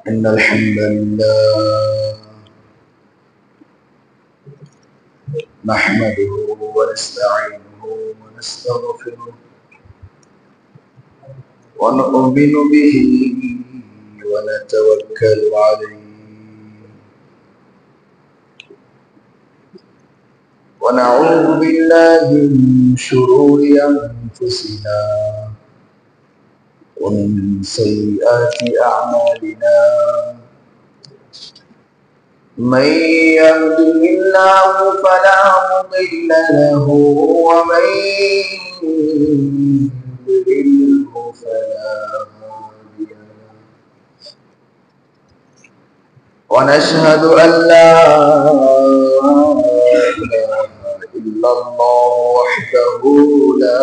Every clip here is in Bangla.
إن الحمد لله نحمده ونستعينه ونستغفره ونؤمن به ونتوكل عليه ونعوذ بالله من شرور أنفسنا ومن سيئات أعمالنا من يهده الله فلا مضل له ومن يضلله فلا هادي له ونشهد أن لا إله إلا الله وحده لا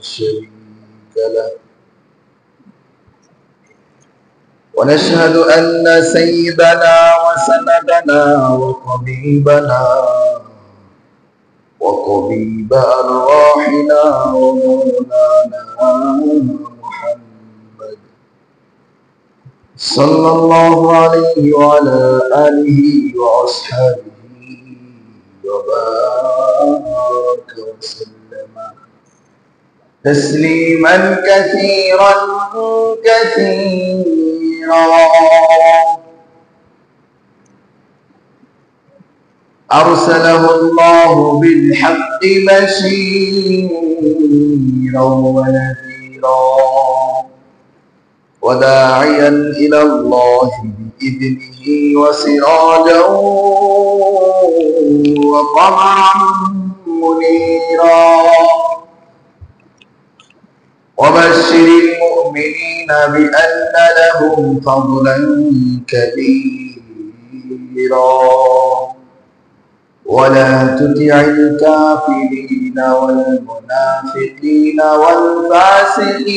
شريك له ونشهد أن سيدنا وسندنا وطبيب أرواحنا ومولانا محمد صلى الله عليه وعلى آله وأصحابه وبارك وسلم تسليما كثيرا أرسله الله بالحق بشيرا ونذيرا وداعيا إلى الله بإذنه وسراجا وقمرا منيرا وبشر المؤمنين بأن لهم فضلا كبيرا ولا تطع الكافرين والمنافقين والفاسقين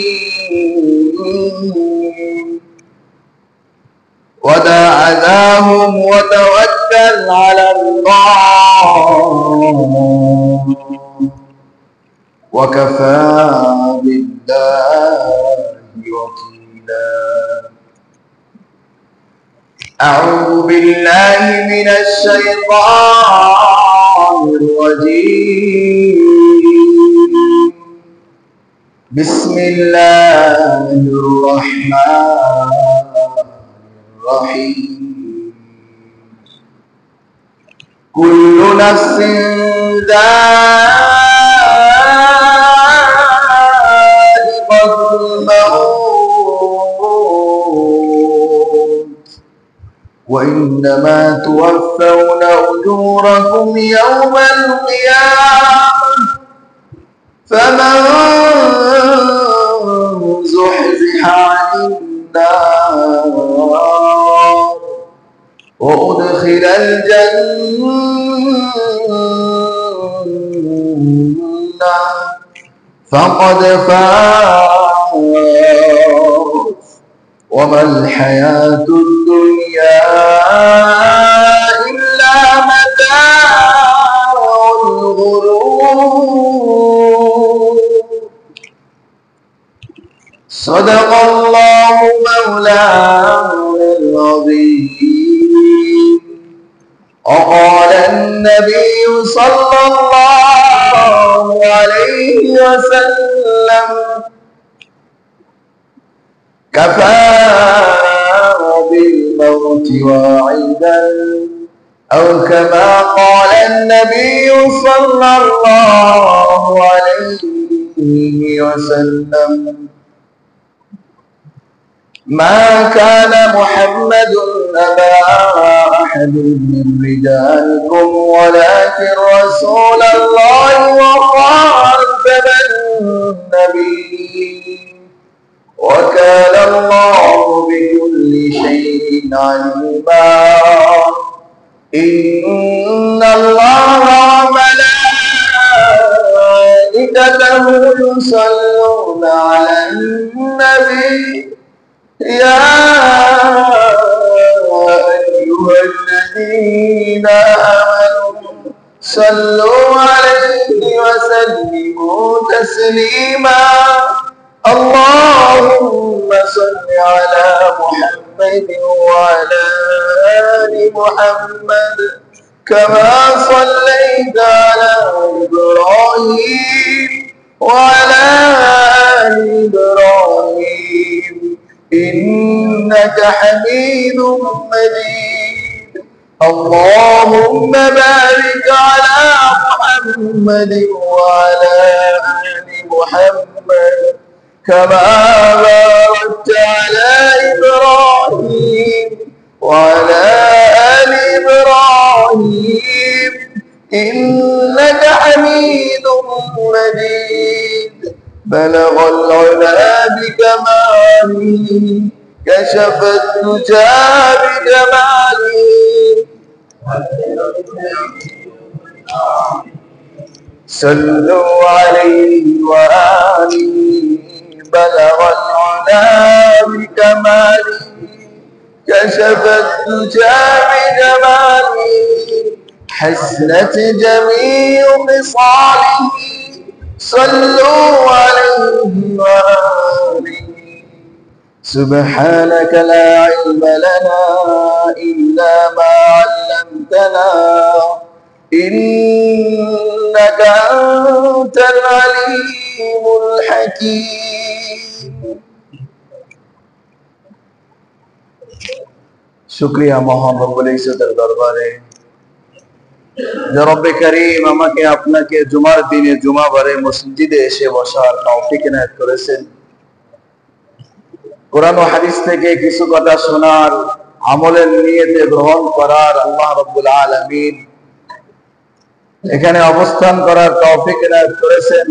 ودع أذاهم وتوكل على الله وكفى بالله وكيلا. أعوذ بالله من الشيطان الرجيم. بسم الله الرحمن الرحيم. كل نفس ذائقة الموت وإنما توفون أجوركم يوم القيامة فمن زحزح عن النار وأدخل الجنة فقد فاز وما الحياة الدنيا إلا متاع الغرور. صدق الله مولانا العظيم. وقال النبي صلى الله عليه وسلم كفى بالموت واعدا أو كما قال النبي صلى الله عليه وسلم ما كان محمد أبا أحد من رجالكم ولكن رسول الله وخاتم النبيين وكان الله بكل شيء عليما. إن الله وملائكته يصلون على النبي يا أيها الذين آمنوا صلوا عليه وسلموا تسليما. اللهم صل على محمد محمد وعلى آل محمد كما صليت على إبراهيم وعلى آل إبراهيم إنك حميد مجيد اللهم بارك على محمد وعلى آل محمد كما باركت على إبراهيم وعلى آل إبراهيم إنك حميد مجيد بلغ العلا بكماله كشف الدجى بجماله صلوا عليه وآله بلغ العلا بكماله كشف الدجى بجماله حسنت جميع خصاله صلوا عليه وآله سبحانك لا علم لنا إلا ما علمتنا إنك أنت العليم الحكيم शुक्रिया मोहन रब्बुल इज्जतेर दरबारे যে রব্বে কারীম আমাকে আপনাকে জুমার দিনে জুমাবারে মসজিদে এসে বসার তৌফিক ইনায়াত করেছেন কোরআন ও হাদিস থেকে কিছু কথা শোনার আমলের নিয়তে গ্রহণ করার আল্লাহ রাব্বুল আলামিন এখানে অবস্থান করার তৌফিক ইনায়াত করেছেন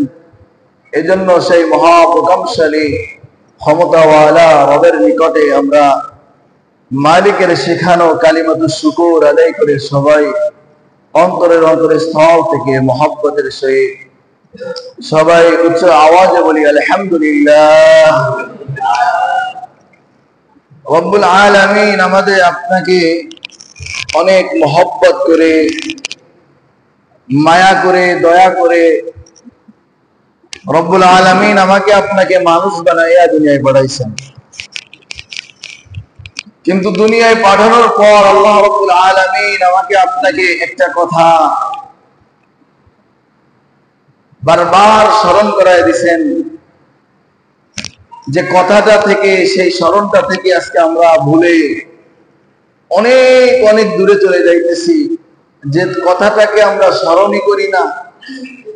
এজন্য সেই মহা প্রতাপশালী ক্ষমতাওয়ালা রবের নিকটে আমরা মালিকের শেখানো কালিমাতুশ শুকর আদায় করে সবাই অন্তরের স্থল থেকে মহব্বতের সহিত সবাই উচ্চ আওয়াজে বলি আলহামদুলিল্লাহ রব্বুল আলামিন আমাদের আপনাকে অনেক মহব্বত করে মায়া করে দয়া করে রব্বুল আলামিন আমাকে আপনাকে মানুষ বানাইয়া দুনিয়ায় পাঠাইছেন কিন্তু দুনিয়ায় পাঠানোর পর আল্লাহ রাব্বুল আলামিন আমাকে আপনাকে একটা কথা বারবার স্মরণ করায় দিয়েছেন যে কথাটা থেকে সেই স্মরণটা থেকে আজকে আমরা ভুলে অনেক অনেক দূরে চলে যাইতেছি যে কথাটাকে আমরা স্মরণই করি না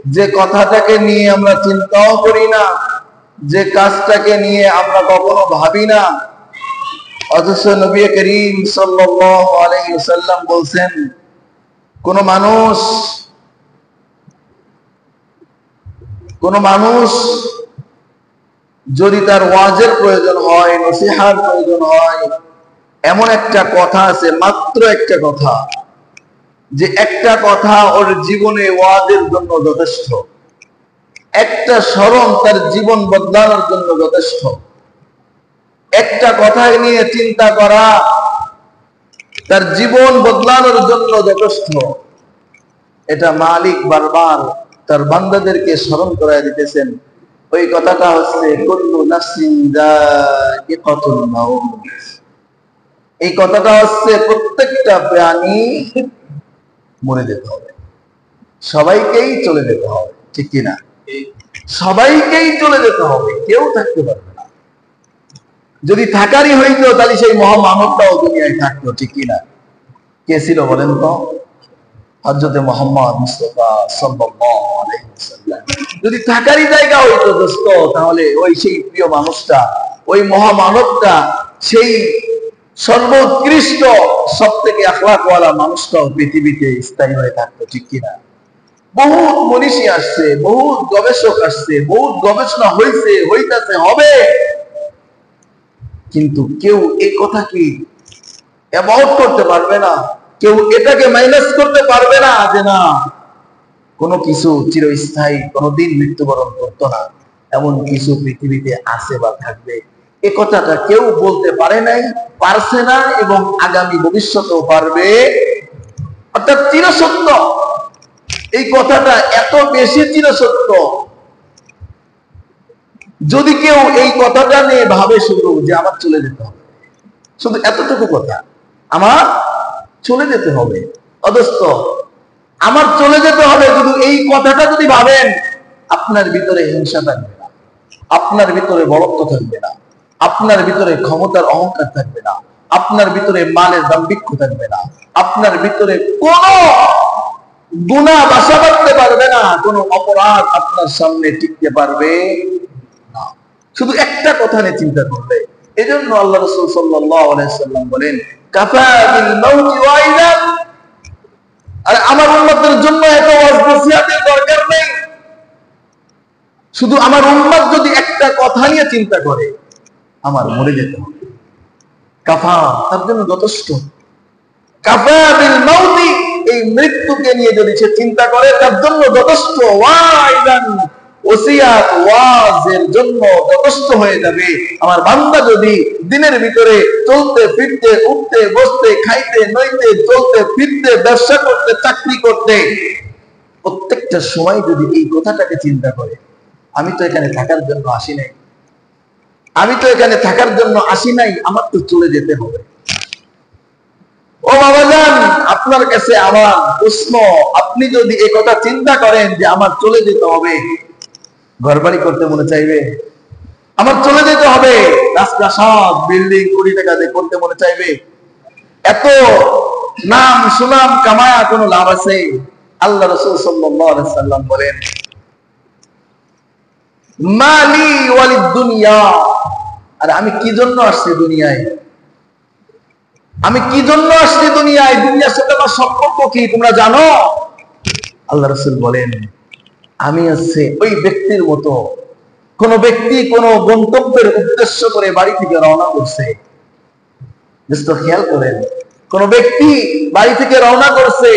যে কথাটাকে নিয়ে আমরা চিন্তাও করি না যে কাজটাকে নিয়ে আমরা কখনো ভাবি না অথচ নবী করিম সাল্লাল্লাহু আলাইহি ওয়াসাল্লাম বলেন কোন মানুষ যদি তার ওয়াজের প্রয়োজন হয় নসিহার প্রয়োজন হয় এমন একটা কথা আছে মাত্র একটা কথা যে একটা কথা ওর জীবনে ওয়াজের জন্য যথেষ্ট একটা স্মরণ তার জীবন বদলানোর জন্য যথেষ্ট একটা কথা নিয়ে চিন্তা করা তার জীবন বদলানোর জন্য যথেষ্ট এটা মালিক বারবার তার বান্দাদেরকে স্মরণ করায় দিতেছেন ওই কথাটা হচ্ছে কুল্লু নাফসিন যায়িকাতুল মাউত এই কথাটা হচ্ছে প্রত্যেকটা প্রাণী মরে যেতে হবে সবাইকেই চলে যেতে হবে ঠিক কি না সবাইকেই চলে যেতে হবে কেউ থাকতে পারবে না যদি থাকারই হইতো তাহলে সেই মহামানবটাও দুনিয়ায় থাকতো ঠিক কি না কে ছিল বলেন তো হযরত মুহাম্মদ মুস্তাফা সাল্লাল্লাহু আলাইহি ওয়াসাল্লাম যদি থাকারই জায়গা হইতো দোস্ত তাহলে ওই সেই প্রিয় মানুষটা ওই মহামানবটা সেই সর্বোৎকৃষ্ট সবথেকে আখলাকওয়ালা মানুষটাও পৃথিবীতে স্থায়ী হয়ে থাকতো ঠিক কি না বহুত মনীষী আসছে বহুত গবেষক আসছে বহুত গবেষণা হইছে হইতাছে হবে কিন্তু কেউ এই কথা কি অ্যাবাউট করতে পারবে না কেউ এটাকে মাইনাস করতে পারবে না যে না কোনো কিছু চিরস্থায়ী কোনোদিন মৃত্যুবরণ করতো না এমন কিছু পৃথিবীতে আছে বা থাকবে এই কথাটা কেউ বলতে পারে নাই পারছে না এবং আগামী ভবিষ্যতেও পারবে অর্থাৎ চিরসত্য এই কথাটা এত বেশি চিরসত্য যদি কেউ এই কথাটা নিয়ে ভাবে শুধু যে আমার চলে যেতে হবে শুধু এতটুকু কথা, আমার চলে যেতে হবে। অদস্ত আমার চলে যেতে হবে, শুধু এই কথাটা যদি ভাবেন, আপনার ভিতরে হিংসা থাকবে না, আপনার ভিতরে বড়ত্ব থাকবে না, আপনার ভিতরে ক্ষমতার অহংকার থাকবে না, আপনার ভিতরে মালের দাম্ভিক্য থাকবে না, আপনার ভিতরে কোনো গুনাহ বাসা বাঁধতে পারবে না, কোনো অপরাধ আপনার সামনে টিকতে পারবে না। শুধু একটা কথা নিয়ে চিন্তা করবে। এজন্য আল্লাহ রাসূল সাল্লাল্লাহু আলাইহি সাল্লাম বলেন, কাফা বিল মাউতি ওয়াইদান। আর আমার উম্মতের জন্য এত ওয়াজ নসিহতের দরকার নেই। শুধু আমার উম্মত যদি একটা কথা নিয়ে চিন্তা করে, আমার মরে যেতে হবে, কাফা, তার জন্য যথেষ্ট। কাফা বিল মাউতি, এই মৃত্যুকে নিয়ে যদি সে চিন্তা করে, তার জন্য যথেষ্ট। ওয়াইদান, ওসিয়াত ওয়াজের জন্য যথেষ্ট হয়ে যাবে। আমার বান্দা যদি দিনের ভিতরে চলতে ফিরতে, উঠতে বসতে, খাইতে নইতে, চলতে ফিরতে, ব্যবসা করতে, চাকরি করতে, প্রত্যেকটা সময় যদি এই কথাটাকে চিন্তা করে, আমি তো এখানে থাকার জন্য আসি নাই, আমি তো এখানে থাকার জন্য আসি নাই, আমার তো চলে যেতে হবে। ও বাবাজান, আপনার কাছে আমার প্রশ্ন, আপনি যদি এই কথা চিন্তা করেন যে আমার চলে যেতে হবে, ঘরবাড়ি করতে মনে চাইবে? আমার চলে যেতে হবে, রাজপ্রাসাদ বিল্ডিং কোটি টাকা দিয়ে করতে মনে চাইবে? এত নাম সুনাম কামায়া কোনো লাভ আছে? আল্লাহ রাসূল সাল্লাল্লাহু আলাইহি সাল্লাম বলেন, মালি ওয়ালিদ দুনিয়া। আর আমি কি জন্য আসছি দুনিয়ায়? আমি কি জন্য আসছি দুনিয়ায়? দুনিয়ার সাথে আমার সম্পর্ক কি তোমরা জানো? আল্লাহ রাসূল বলেন, আমি হচ্ছে ওই ব্যক্তির মতো, কোন ব্যক্তি কোন গন্তব্যের উদ্দেশ্য করে বাড়ি থেকে রওনা করছে। খেয়াল করেন, কোন ব্যক্তি বাড়ি থেকে রওনা করছে,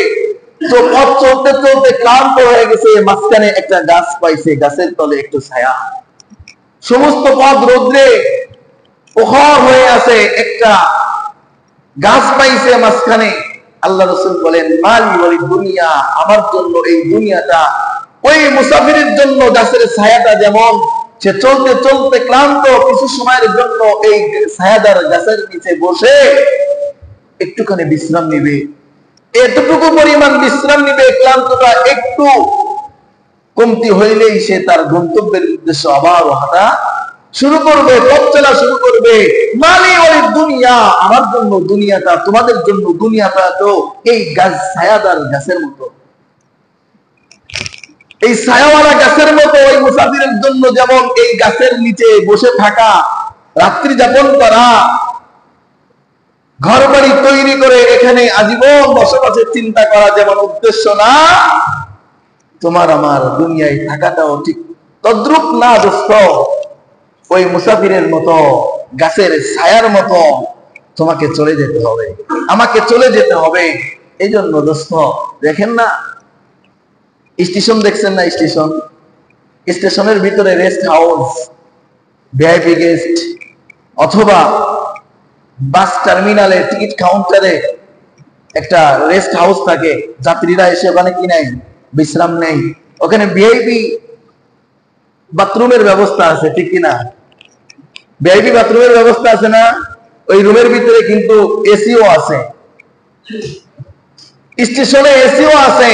তো পথ চলতে চলতে ক্লান্ত হয়ে গেছে, মাঝখানে একটা গাছ পাইছে, গাছের তলে একটু ছায়া, সমস্ত পথ রোদ্রে প্রখর হয়ে আছে, একটা গাছ পাইছে মাঝখানে। আল্লাহ রাসূল বলেন, মালি ওয়ালিদ দুনিয়া, আমার জন্য এই দুনিয়াটা ওই মুসাফিরের জন্য গাছের ছায়াটা যেমন, সে চলতে চলতে ক্লান্ত, কিছু সময়ের জন্য এই ছায়াদার গাছের নিচে বসে একটুখানি বিশ্রাম নিবে, এতটুকু পরিমাণ বিশ্রাম নিবে, ক্লান্তটা একটু কমতি হইলেই সে তার গন্তব্যের উদ্দেশ্যে আবার হাঁটা শুরু করবে, পথ চলা শুরু করবে। মালি ওয়ালিদ দুনিয়া, আমার জন্য দুনিয়াটা, তোমাদের জন্য দুনিয়াটা তো এই গাছ, ছায়াদার গাছের মতো, এই ছায়াওয়ালা গাছের মতো। ওই মুসাফিরের জন্য যেমন এই গাছের নিচে বসে থাকা, রাত্রি যাপন করা, ঘর বাড়ি তৈরি করে এখানে আজীবন বসবাসের চিন্তা করা যেমন উদ্দেশ্য না, তোমার আমার দুনিয়ায় থাকাটাও ঠিক তদ্রুপ না দোস্ত। ওই মুসাফিরের মতো, গাছের ছায়ার মতো তোমাকে চলে যেতে হবে, আমাকে চলে যেতে হবে। এই জন্য দোস্ত, দেখেন না স্টেশন, দেখছেন না স্টেশন, স্টেশনের ভিতরে রেস্ট হাউস, ভিআইপি গেস্ট, অথবা বাস টার্মিনালে টিকিট কাউন্টারে একটা রেস্ট হাউস থাকে, যাত্রীরা এসে ওখানে কি নাই, বিশ্রাম নেই। ওখানে ভিআইপি বাথরুমের ব্যবস্থা আছে, ঠিক কিনা? ভিআইপি বাথরুমের ব্যবস্থা আছে না? ওই রুমের ভিতরে কিন্তু এসিও আছে, স্টেশনে এসিও আছে,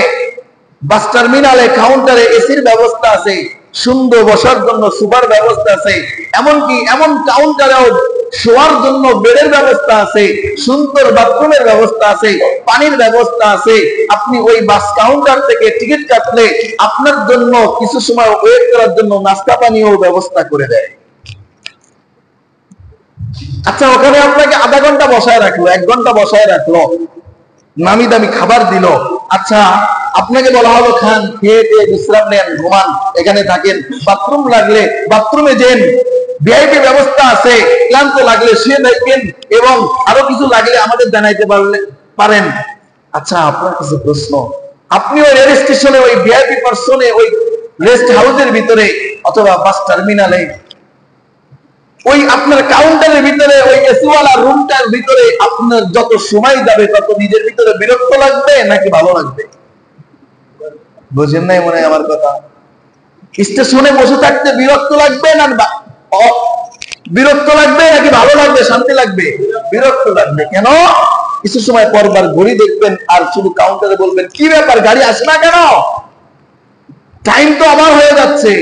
বাস টার্মিনালে কাউন্টারে এসির ব্যবস্থা আছে, সুন্দর বসার জন্য সুপার ব্যবস্থা আছে, এমনকি এমন কাউন্টারেও শোয়ার জন্য বেডের ব্যবস্থা আছে, সুন্দর বাথরুমের ব্যবস্থা আছে, পানির ব্যবস্থা আছে। আপনি ওই বাস কাউন্টার থেকে টিকিট কাটলে আপনার জন্য কিছু সময় ওয়েট করার জন্য নাস্তা পানিও ব্যবস্থা করে দেয়। আচ্ছা, ওখানে আপনাকে আধা ঘন্টা বসায় রাখলো, 1 ঘন্টা বসায় রাখলো, নামি দামি খাবার দিল। আচ্ছা, আপনাকে বলা হলো খান, খেয়ে দিয়ে বিশ্রাম নেন, ঘুমান, এখানে থাকেন, বাথরুম লাগলে বাথরুমে যান, ভিআইপি ব্যবস্থা আছে, ক্লান্ত লাগলে শুয়ে থাকেন, এবং আরো কিছু লাগলে আমাদের জানাইতে পারেন। আচ্ছা, আপনার কাছে প্রশ্ন, আপনি ওই রেল স্টেশনে, ওই ভিআইপি পার্সনে, ওই রেস্ট হাউসের ভিতরে অথবা বাস টার্মিনালে, ওই আপনার কাউন্টারের ভিতরে, ওই এসিওয়ালা রুমটার ভিতরে আপনার যত সময় যাবে তত নিজের ভিতরে বিরক্ত লাগবে নাকি ভালো লাগবে? বুঝেন নাই মনে হয় আমার কথা? স্টেশনে বসে থাকতে বিরক্ত লাগবে না বিরক্ত লাগবে নাকি ভালো লাগবে, শান্তি লাগবে? বিরক্ত লাগবে। কেন? কিছু সময় পর বার ঘড়ি দেখবেন আর শুধু কাউন্টারে বলবেন, কি ব্যাপার গাড়ি আসে না কেন? টাইম তো আমার হয়ে যাচ্ছে,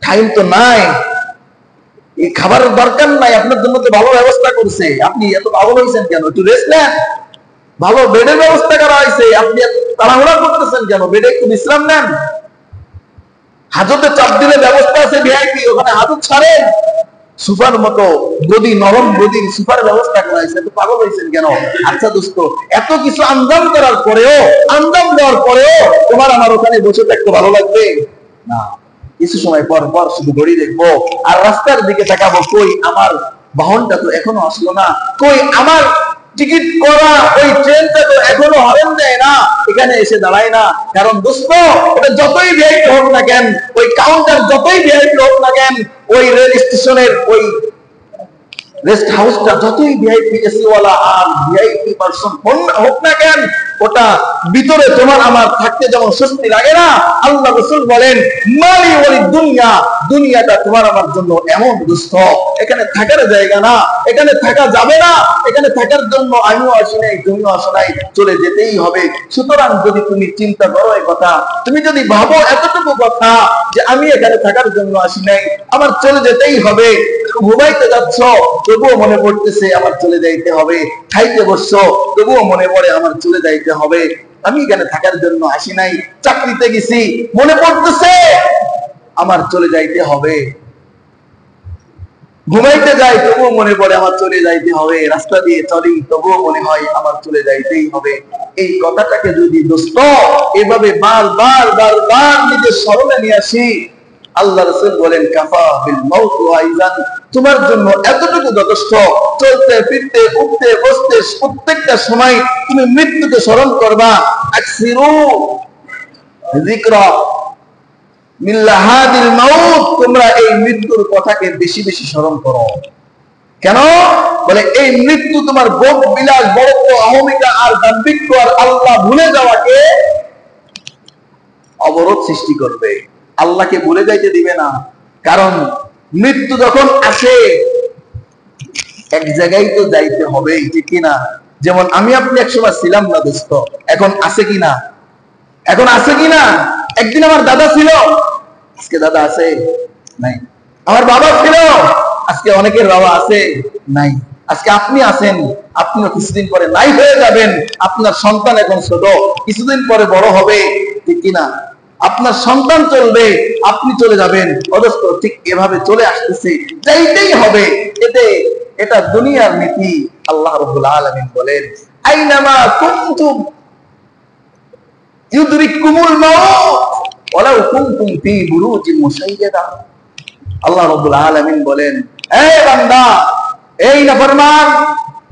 টাইম তো নাই, এই খাবারের দরকার নাই, আপনার জন্য তো ভালো ব্যবস্থা করছে, আপনি এত পাগল হয়েছেন কেন? একটু রেস্ট নেন, ভালো বেডের ব্যবস্থা করা হয়েছে, আপনি তাড়াহুড়া করতেছেন কেন? বেডে একটু বিশ্রাম নেন। হাজতে চাপ দিলে ব্যবস্থা আছে ভিআইপি, ওখানে হাজত ছাড়েন। সুপার মতো গদি, নরম গদির সুপার ব্যবস্থা করা হয়েছে, এত পাগল হয়েছেন কেন? আচ্ছা দোস্ত, এত কিছু আঞ্জাম করার পরেও, আঞ্জাম দেওয়ার পরেও তোমার আমার ওখানে বসে থাকতে ভালো লাগবে না। কিছু সময় পর পর শুধু ঘড়ি দেখবো আর রাস্তার দিকে তাকাবো, কই আমার বাহনটা তো এখনো আসলো না, কই আমার টিকিট করা ওই ট্রেনটা তো এখনো হরেন দেয় না, এখানে এসে দাঁড়ায় না। কারণ দোস্ত, ওটা যতই ভিআইপি হোক না কেন, ওই কাউন্টার যতই ভিআইপি হোক না কেন, ওই রেল স্টেশনের ওই রেস্ট হাউসটা যতই ভিআইপি এসি ওয়ালা আর ভিআইপি পারসন হোক না কেন, ওটা ভিতরে তোমার আমার থাকতে যেমন স্বস্তি লাগে না, আল্লাহ রাসূল বলেন মালি ওয়ালিদ দুনিয়া, দুনিয়াটা তোমার আমার জন্য এমন দুস্থ, এখানে থাকার জায়গা না, এখানে থাকা যাবে না, এখানে থাকার জন্য আমিও আসি নাই, তুমিও আসো নাই, চলে যেতেই হবে। সুতরাং যদি তুমি চিন্তা করো এই কথা, তুমি যদি ভাবো এতটুকু কথা যে আমি এখানে থাকার জন্য আসি নাই, আমার চলে যেতেই হবে, ঘুমাইতে যাচ্ছ তবুও মনে পড়তেছে আমার চলে যাইতে হবে, খাইতে বসছো তবুও মনে পড়ে আমার চলে যাইতে হবে, আমি এখানে থাকার জন্য আসি নাই, চাকরিতে গেছি মনে পড়তেছে আমার চলে যাইতে হবে, ঘুমাইতে যাই তবুও মনে পড়ে আমার চলে যাইতে হবে, রাস্তা দিয়ে চলি তবুও মনে হয় আমার চলে যাইতেই হবে। এই কথাটাকে যদি দোস্ত এভাবে বারবার বারবার নিজের স্মরণে নিয়ে আসি, আল্লাহ রাসূল বলেন কাফা বিল মাউত ওয়াইজান, তোমার জন্য এতটুকু যথেষ্ট। চলতে ফিরতে উঠতে বসতে প্রত্যেকটা সময় তুমি মৃত্যুকে স্মরণ করবা। আকসিরু যিকরা মিন লাহাদিল মাউত, তোমরা এই মৃত্যুর কথাকে বেশি বেশি স্মরণ করো। কেন? বলে এই মৃত্যু তোমার ভোগ বিলাস, বড়ত্ব, অহমিকা আর দাম্ভিক্য আর আল্লাহ ভুলে যাওয়াকে অবরোধ সৃষ্টি করবে, আল্লাহকে ভুলে যাইতে দিবে না। কারণ মৃত্যু যখন আসে এক জায়গায় তো যাইতে হবে, ঠিক কিনা? যেমন আমি আপনি একসময় ছিলাম না দোস্ত, এখন আছে কিনা? এখন আছে কিনা? একদিন আমার দাদা ছিল, আজকে দাদা আছে নাই। আমার বাবা ছিল, আজকে অনেকের বাবা আছে নাই। আজকে আপনি আছেন, আপনিও কিছুদিন পরে নাই হয়ে যাবেন। আপনার সন্তান এখন ছোট, কিছুদিন পরে বড় হবে, ঠিক কিনা? আপনার সন্তান চলবে, আপনি চলে যাবেন। অদস্ত ঠিক এভাবে চলে আসতেছে, যাইতেই হবে। এটা দুনিয়ার নীতি। আল্লাহ রাব্বুল আলামিন বলেন আইনামা কুনতুম ইউদরিকুমুল মাউত ওয়ালাউ কুনতুম ফি বুরুজিন মুশাইয়াদা। আল্লাহ রাব্বুল আলামিন বলেন, এই বান্দা, এই নাফরমান,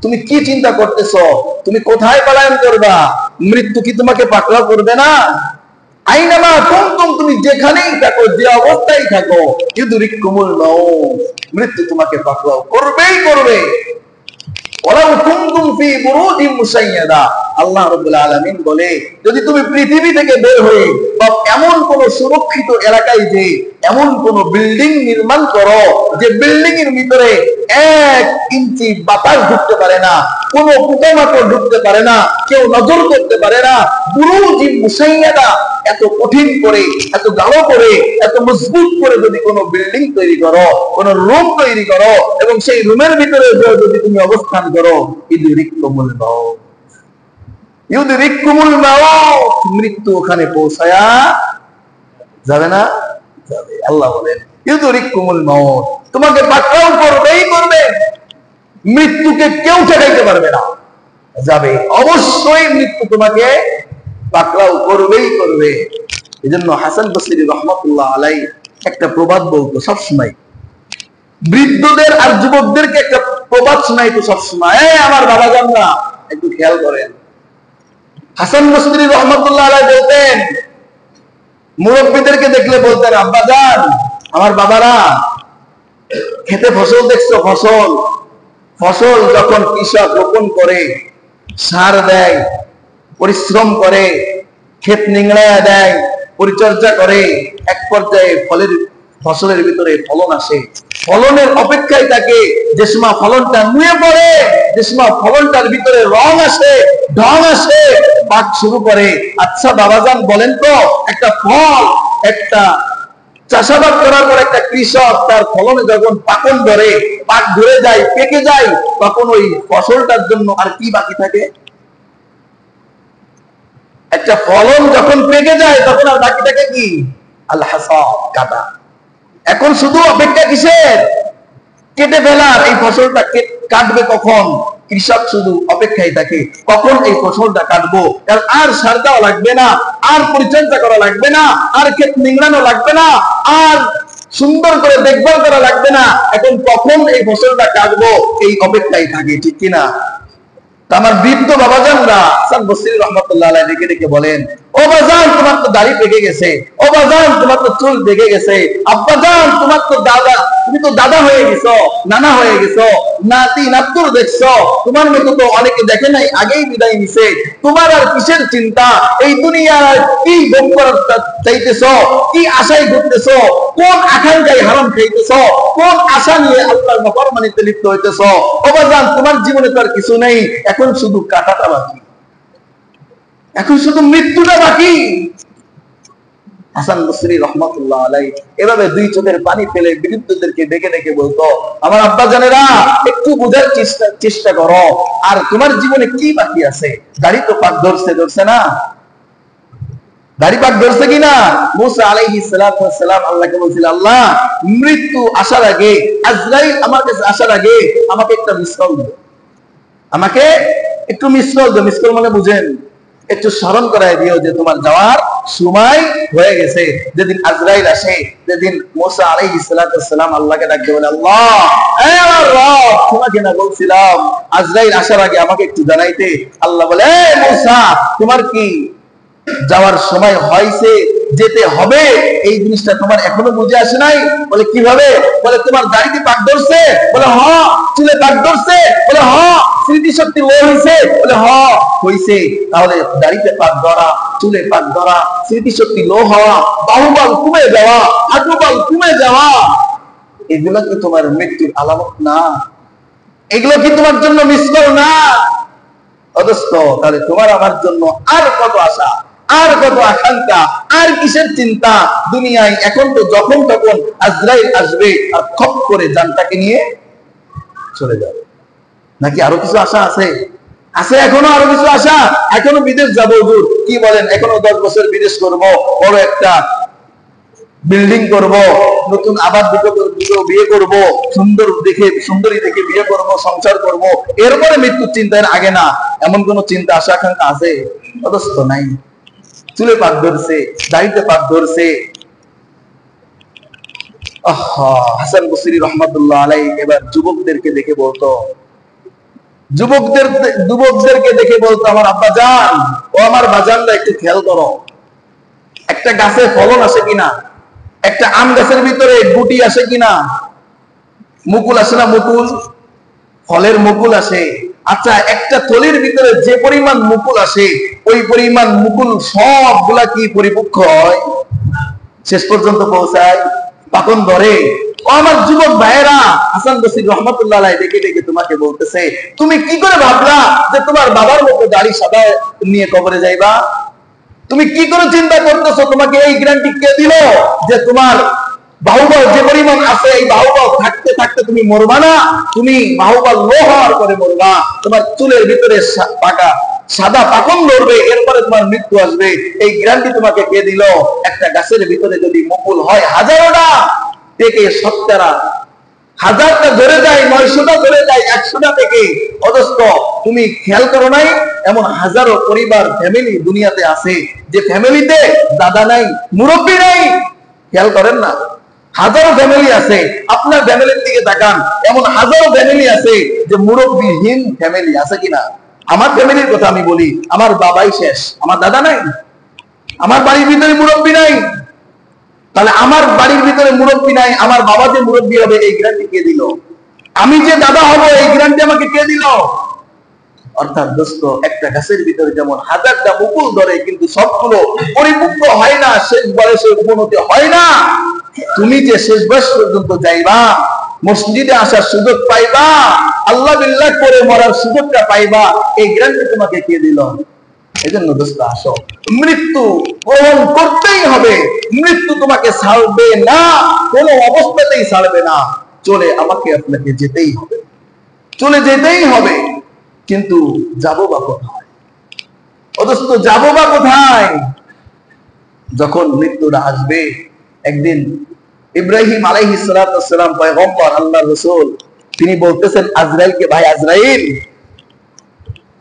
তুমি কি চিন্তা করতেছো? তুমি কোথায় পলায়ন করবা? মৃত্যু কি তোমাকে পাকড়াও করবে না? আইনামা কুনতুম, তুমি যেখানেই থাকো, যে অবস্থায় থাকো, ইউদরিকুমুল মাউত, মৃত্যু তোমাকে পাকড়াও করবেই করবে। ওয়ালাউ কুনতুম ফি বুরুজিন মুশাইয়াদা, আল্লাহ রাব্বুল আলামিন বলে, যদি তুমি পৃথিবী থেকে বের হয়ে বা এমন কোন সুরক্ষিত এলাকায় যে এমন কোন বিল্ডিং নির্মাণ করো যে বিল্ডিং এর ভিতরে 1 ইঞ্চি বাতাস ঢুকতে পারে না, কোন পোকামাকড় ঢুকতে পারে না, কেউ নজর করতে পারে না, বুরুজিন মুশাইয়াদা, এত কঠিন করে, এত গাঢ় করে, এত মজবুত করে যদি কোনো বিল্ডিং তৈরি করো, কোন রুম তৈরি করো, এবং সেই রুমের ভিতরে যদি তুমি অবস্থান করো, ইউদরিকুমুল মাউত, ইউদরিকুমুল মাউত, মৃত্যু ওখানে পৌঁছায়া যাবে না? যাবে। আল্লাহ বলেন ইউদরিকুমুল মাউত, তোমাকে পাকড়াও করবেই করবে, মৃত্যুকে কেউ ঠেকাইতে পারবে না, যাবে অবশ্যই, মৃত্যু তোমাকে পাকড়াও করবেই করবে। এজন্য হাসান বসরি রাহমাতুল্লাহ আলাইহি একটা প্রবাদ বলতো সবসময়, বৃদ্ধদের আর যুবকদেরকে একটা প্রবাদ শোনাইতো সবসময়। আমার বাবা জানরা একটু খেয়াল করেন, হাসান বসরি রাহমাতুল্লাহ আলাইহি বলতেন, মুরব্বীদেরকে দেখলে বলতেন, আব্বা জান, আমার বাবারা, খেতে ফসল দেখছো? ফসল যখন কৃষক রোপণ করে, সার দেয়, পরিশ্রম করে, ক্ষেত নিংড়ায়া দেয়, পরিচর্যা করে, এক পর্যায়ে ফসলের ভিতরে ফলন আসে, ফলনের অপেক্ষায় থাকে, যে সময় ফলনটা নুয়ে পড়ে, যে সময় ফলনটার ভিতরে রং আসে, ঢং আসে, পাক শুরু করে। আচ্ছা বাবাজান বলেন তো, একটা ফল, একটা চাষাবাদ করার পর একটা কৃষক তার ফলনে যখন পাকন ধরে, পাক ধরে যায়, পেকে যায়, তখন ওই ফসলটার জন্য আর কি বাকি থাকে? একটা ফলন যখন পেকে যায় তখন আর বাকি থাকে কি? আল হাসাদ, কাটা। এখন শুধু অপেক্ষা কিসের? কেটে ফেলার। এই ফসলটা কাটবে কখন? কৃষক শুধু অপেক্ষায় থাকে কখন এই ফসলটা কাটবো, কারণ আর সার দেওয়া লাগবে না, আর পরিচর্যা করা লাগবে না, আর ক্ষেত নিংড়ানো লাগবে না, আর সুন্দর করে দেখভাল করা লাগবে না। এখন কখন এই ফসলটা কাটবো এই অপেক্ষায় থাকে, ঠিক কিনা? আমার বৃদ্ধ বাবাজানরা হাসান বসরি রহমাতুল্লাহ আলাইহি ডেকে ডেকে বলেন, ও বাজান তোমার তো দাড়ি পেকে গেছে, ও বাজান তোমার তো চুল পেকে গেছে, আব্বাজান তোমার তো দাদা, তুমি তো দাদা হয়ে গেছো, নানা হয়ে গেছো, নাতি নাত্তুর দেখছো, তোমার মতো তো অনেকে দেখে নাই, আগেই বিদায় নিছে, তোমার আর কিসের চিন্তা? এই দুনিয়ার কি ভোগ করার চাইতেছো? কি আশায় ঘুরতেছো? কোন আকাঙ্ক্ষায় হারাম খাইতেছো? কোন আশা নিয়ে আল্লাহর নাফরমানিতে লিপ্ত হইতেছো? ও বাজান তোমার জীবনে তো আর কিছু নেই, এখন শুধু কাটাটা বাকি, এখন শুধু মৃত্যুটা বাকি। হাসান বসরি রহমাতুল্লাহ আলাইহি এভাবে দুই চোখের পানি ফেলে বিরুদ্ধদেরকে ডেকে ডেকে বলতো, আমার আব্বা জানেরা একটু বোঝার চেষ্টা করো, আর তোমার জীবনে কি বাকি আছে? দাড়ি তো পাক ধরছে না? দাড়ি পাক ধরছে কিনা? মুসা আলাইহিস সালাতু ওয়াস সালাম আল্লাহকে বলছিল, আল্লাহ মৃত্যু আসার আগে, আজরাইল আমার কাছে আসার আগে আমাকে একটা মিস কল দাও, আমাকে একটু মিস কল দাও। মিস কল মানে বুঝেন? একটু স্মরণ করায় দিও যে তোমার যাওয়ার সময় হয়ে গেছে। যেদিন আজরাইল আসে, যেদিন মুসা আলাইহিস সালাতু ওয়াস সালাম আল্লাহকে ডাকতে বলে, আল্লাহ এ আমার রব, তোমাকে না বলছিলাম আজরাইল আসার আগে আমাকে একটু জানাইতে? আল্লাহ বলে, এ মুসা তোমার কি যাওয়ার সময় হয়েছে, যেতে হবে, এই জিনিসটা তোমার এখনো বুঝে আসে নাই? বলে কিভাবে? বলে তোমার দাড়িতে পাক ধরছে? বলে হ। চুলে পাক ধরছে? বলে হ। স্মৃতি শক্তি লো হয়েছে? বলে হ হয়েছে। তাহলে দাড়িতে পাক ধরা, চুলে পাক ধরা, স্মৃতি শক্তি লো হওয়া, বাহুবল কমে যাওয়া, হাঁটুবল কমে যাওয়া, এগুলো কি তোমার মৃত্যুর আলামত না? এগুলো কি তোমার জন্য মিস করো না? অদস্ত, তাহলে তোমার আমার জন্য আর কত আশা, আর কত আকাঙ্ক্ষা, আর কিসের চিন্তা দুনিয়ায়? এখন তো যখন তখন আজরাইল আসবে আর খপ করে জানটাকে নিয়ে চলে যাবে। নাকি আরো কিছু আশা আছে? আছে এখনো আরো কিছু আশা। এখনো বিদেশ যাবো, হুজুর কি বলেন? এখনো 10 বছর বিদেশ করব, বড় একটা বিল্ডিং করব, নতুন আবার দুটো বিয়ে করব, সুন্দরী দেখে বিয়ে করব, সংসার করব, এরপরে মৃত্যুর চিন্তার আগে না, এমন কোন চিন্তা আশা আকাঙ্ক্ষা আছে? অবস্থ নাই। চুলে পাক ধরছে, দাড়িতে পাক ধরছে। হাসান বসরি রহমাতুল্লাহ আলাইহি এবার যুবকদেরকে দেখে বলতো, যুবকদেরকে দেখে বলতো, আমার আব্বা জান, ও আমার বাজানরা একটু খেয়াল করো, একটা গাছে ফলন আসে কিনা, একটা আম গাছের ভিতরে গুটি আসে কিনা, মুকুল আসে না? মুকুল, ফলের মুকুল আসে। আচ্ছা, একটা থলির ভিতরে যে পরিমাণ মুকুল আসে, ওই পরিমাণ মুকুল সবগুলা কি পরিপক্ক হয়? শেষ পর্যন্ত পৌঁছায়? পাকন ধরে? ও আমার যুবক ভাইয়েরা, হাসান বসরি রহমাতুল্লাহ আলাইহি ডেকে ডেকে তোমাকে বলতেছে, তুমি কি করে ভাবলা যে তোমার বাবার মতো দাড়ি সাদা নিয়ে কবরে যাইবা? তুমি কি করে চিন্তা করতেছো? তোমাকে এই গ্যারান্টি কে দিল যে তোমার বাহুবল যে পরিমাণ আছে, এই বাহুবল থাকতে থাকতে তুমি মরবা না? তুমি বাহুবল লো হওয়ার পরে মরবা। তোমার চুলের ভিতরে পাকা সাদা পাকন ধরবে, এরপরে তোমার মৃত্যু আসবে। এই গ্যারান্টি তোমাকে কে দিল? একটা গাছের ভিতরে যদি মুকুল হয় 1000টা থেকে 70টা, 1000টা ধরে যায়, 900টা ধরে যায়, 100টা থেকে। অথচ তুমি খেয়াল করো নাই, এমন হাজারো পরিবার, ফ্যামিলি দুনিয়াতে আছে যে ফ্যামিলিতে দাদা নাই, মুরব্বী নাই। খেয়াল করেন না? হাজারো ফ্যামিলি আছে। আপনার ফ্যামিলির দিকে তাকান, এমন হাজারো ফ্যামিলি আছে যে মুরব্বীহীন ফ্যামিলি আছে কিনা? আমার ফ্যামিলির কথা আমি বলি, আমার বাবাই শেষ, আমার দাদা নাই, আমার বাড়ির ভিতরে মুরব্বী নাই। তাহলে আমার বাড়ির ভিতরে মুরব্বী নাই, আমার বাবা যে মুরব্বী হবে এই গ্যারান্টি কে দিল? আমি যে দাদা হব এই গ্যারান্টি আমাকে কে দিল? অর্থাৎ দোস্ত, একটা গাছের ভিতরে যেমন 1000টা মুকুল ধরে, কিন্তু সবগুলো পরিপক্ক হয় না, শেষ বয়সে উপনীত হয় না। তুমি যে শেষ বয়স পর্যন্ত যাইবা, মসজিদে আসার সুযোগ পাইবা, আল্লাহ বিল্লাহ করে মরার সুযোগটা পাইবা, এই গ্যারান্টি তোমাকে কে দিল? এই জন্য দোস্ত আসো, মৃত্যু গ্রহণ করতেই হবে। মৃত্যু তোমাকে ছাড়বে না, কোনো অবস্থাতেই ছাড়বে না। চলে আমাকে আপনাকে যেতেই হবে, চলে যেতেই হবে। কিন্তু যাবো বা কোথায়? অথচ যাবো বা কোথায়? যখন মৃত্যুটা আসবে, একদিন ইব্রাহিম আলাইহিস সালাতু ওয়াস সালাম পয়গম্বর, আল্লাহর রাসূল, তিনি বলতেছেন আজরাইলকে, ভাই আজরাইল,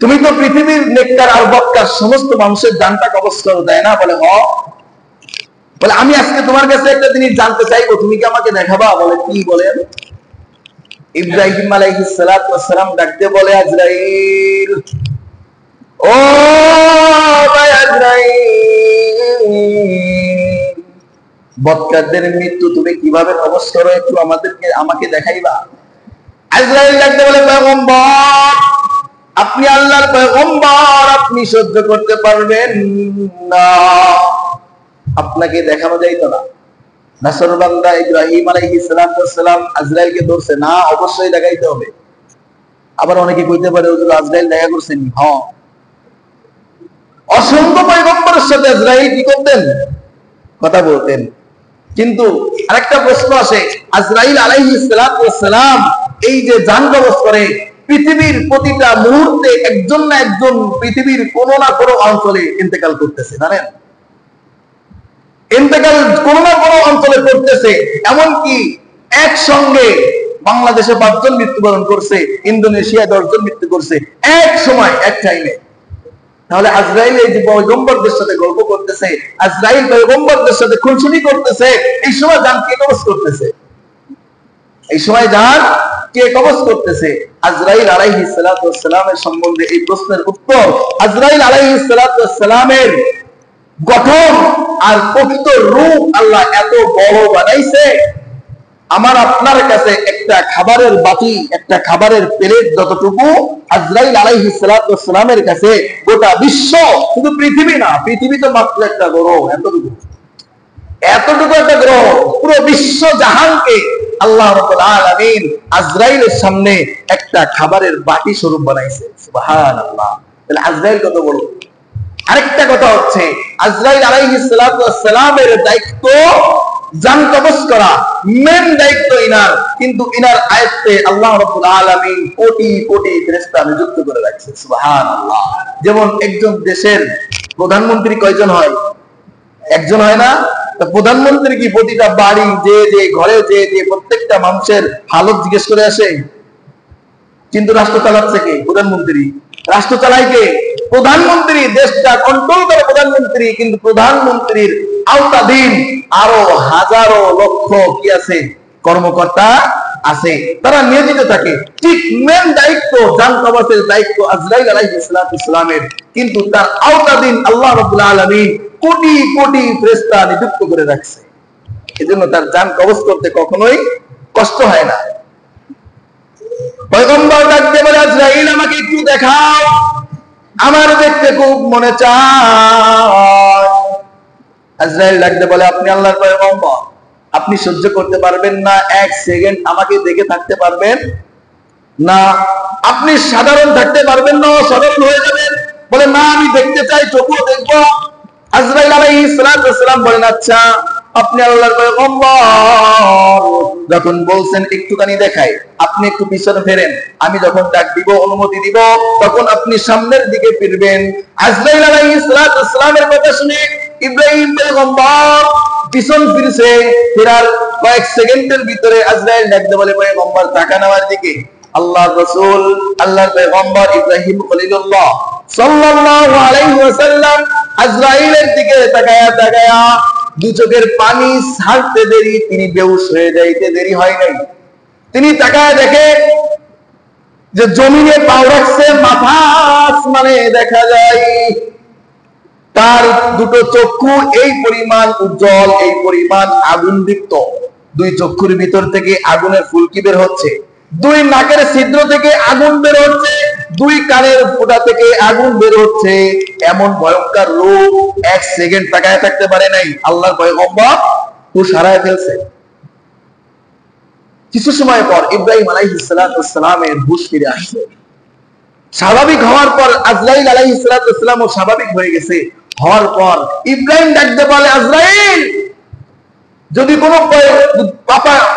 তুমি তো পৃথিবীর নেককার আর বক্কার সমস্ত মানুষের জানটা কবজ করো, তাই না? বলে হ। বলে আমি আজকে তোমার কাছে একটা জিনিস জানতে চাইবো, তুমি কি আমাকে দেখাবা? বলে কি? বলেন। ইব্রাহিম আলাইহিস সালাতু ওয়াস সালাম ডাকতে বলে, আজরাইল, ও ভাই আজরাইল, বক্কারদের মৃত্যু তুমি কিভাবে কবজ করো, একটু আমাকে দেখাইবা? আজরাইল ডাকতে বলে, পয়গম্বর, আপনি আল্লাহর পয়গম্বর, আপনি সহ্য করতে পারবেন না, আপনাকে দেখানো যাইতো না। নাসর বান্দা ইব্রাহিম আলাইহিস সালাতু ওয়াস সালাম আজরাইলকে ধরছে, না অবশ্যই দেখাইতে হবে। আবার অনেকে কইতে পারে, হুজুর আজরাইল দেখা করছেন? হ্যাঁ, অসংখ্য পয়গম্বরের সাথে আজরাইল কি করতেন? কথা বলতেন। কিন্তু আরেকটা প্রশ্ন আসে, আজরাইল আলাইহিস সালাতু ওয়াস সালাম এই যে জান কবজ করে, পৃথিবীর প্রতিটা মুহূর্তে একজন না একজন পৃথিবীর কোনো না কোনো অঞ্চলে ইন্তেকাল করতেছে, জানেন? ইন্তেকাল কোনো না কোনো অঞ্চলে করতেছে। এমনকি একসঙ্গে বাংলাদেশে 5 জন মৃত্যুবরণ করছে, ইন্দোনেশিয়ায় 10 জন মৃত্যু করছে এক সময়, এক টাইমে। তাহলে আজরাইল এই যে পয়গম্বরদের সাথে গল্প করতেছে, আজরাইল পয়গম্বরদের সাথে খুনসুনি করতেছে, এই সময় জান কে কবজ করতেছে? এই সময় জান কে কবজ করতেছে? আজরাইল আলাইহিস সালাতু ওয়াস সালামের সম্বন্ধে এই প্রশ্নের উত্তর, আজরাইল আলাইহিস সালাতু ওয়াস সালামের গঠন আর প্রকৃত রূপ আল্লাহ এত বড় বানাইছে, আমার আপনার কাছে একটা খাবারের বাটি, একটা খাবারের প্লেট যতটুকু, আজরাইল আলাইহিস সালাতু ওয়াস সালামের কাছে গোটা বিশ্ব, শুধু পৃথিবী না, পৃথিবী তো মাত্র একটা গ্রহ, এতটুকু একটা গ্রহ, পুরো বিশ্ব জাহানকে আল্লাহ রাব্বুল আলামিন আজরাইলের সামনে একটা খাবারের বাটি স্বরূপ বানাইছে। সুবহানাল্লাহ। তাহলে আজরাইল কত বড়! আরেকটা কথা হচ্ছে, আজরাইল আলাইহিস সালাতু ওয়াস সালামের দায়িত্ব জান কবজ করা, মেন দায়িত্ব ইনার, কিন্তু ইনার আয়াতে আল্লাহ রাব্বুল আলামিন কোটি কোটি ফেরেশতা নিযুক্ত করে রাখছে। সুবহানাল্লাহ। যেমন একজন দেশের প্রধানমন্ত্রী কয়জন হয়? একজন হয় না? প্রধানমন্ত্রী কি প্রতিটা বাড়ি যে যে ঘরে যে যে প্রত্যেকটা মানুষের হালত জিজ্ঞেস করে আসে? কিন্তু রাষ্ট্র চালাচ্ছে কে? প্রধানমন্ত্রী। রাষ্ট্র চালায় কে? প্রধানমন্ত্রী। দেশটা কন্ট্রোল করে প্রধানমন্ত্রী, কিন্তু প্রধানমন্ত্রীর আওতাধীন আরো হাজারো লক্ষ কি আছে? কর্মকর্তা আছে, তারা নিয়োজিত থাকে। ঠিক মেন দায়িত্ব, জান কবজের দায়িত্ব আজরাইল আলাইহিস সালাতু ওয়াস সালামের, কিন্তু তার আওতাধীন আল্লাহ রাব্বুল আলামিন কোটি কোটি ফেরেশতা নিযুক্ত করে রাখছে। এজন্য তার জান কবজ করতে কখনোই কষ্ট হয় না। পয়গম্বর ডাকতে বলে, আজরাইল আমাকে একটু দেখাও, আমার দেখতে খুব মনে চায়। আজরাইল ডাকতে বলে, আপনি আল্লাহর পয়গম্বর, আপনি সহ্য করতে পারবেন না, 1 সেকেন্ড আমাকে দেখে থাকতে পারবেন না? আপনি সাধারণ থাকতে পারবেন না, সাধারণ হয়ে যাবেন? বলে না, আমি দেখতে চাই, চোখও দেখবো। আজরাইল আলাইহিস সালাতু ওয়াস সালাম বলেন, আচ্ছা আপনি আল্লাহর পয়গম্বর, যখন বলছেন একটুখানি দেখাই, আপনি একটু পিছনে ফেরেন, আমি যখন ডাক দিব, অনুমতি দিব, তখন আপনি সামনের দিকে ফিরবেন। আজরাইল আলাইহিস সালাতু ওয়াস সালামের কথা শুনে ইব্রাহিম পয়গম্বর পিছন ফিরছে, ফেরার কয়েক সেকেন্ডের ভিতরে আজরাইল ডাকতে বলে, পয়গম্বর তাকান আমার দিকে। আল্লাহর রাসূল, আল্লাহর পয়গম্বর ইব্রাহিম খলিলুল্লাহ সাল্লাল্লাহু আলাইহি ওয়াসাল্লাম আজরাইলের দিকে তাকায়া তাকায়া দু চোখের পানি ছাড়তে দেরি, তিনি বেহুশ হয়ে যাইতে দেরি হয় নাই। তিনি তাকায় দেখে যে জমিনে পা রাখছে, মাথা আসমানে দেখা যায়। তার দুটো চক্ষু এই পরিমাণ উজ্জ্বল, এই পরিমাণ আগুনদীপ্ত, 2 চক্ষুর ভিতর থেকে আগুনের ফুলকি বের হচ্ছে, 2 নাকের ছিদ্র থেকে আগুন বের হচ্ছে, 2 কানের ফোঁটা থেকে আগুন বের হচ্ছে। এমন ভয়ঙ্কর রূপ 1 সেকেন্ড তাকায় থাকতে পারে নাই আল্লাহর পয়গম্বর হুশ হারায় ফেলছে। কিছু সময় পর ইব্রাহিম আলাইহিস সালামের হুশ ফিরে আসছে। স্বাভাবিক হওয়ার পর আজরাইল আলাইহিস সালামও স্বাভাবিক হয়ে গেছে। হওয়ার পর ইব্রাহিম ডাকতে বলে, আজরাইল, যদি কোনো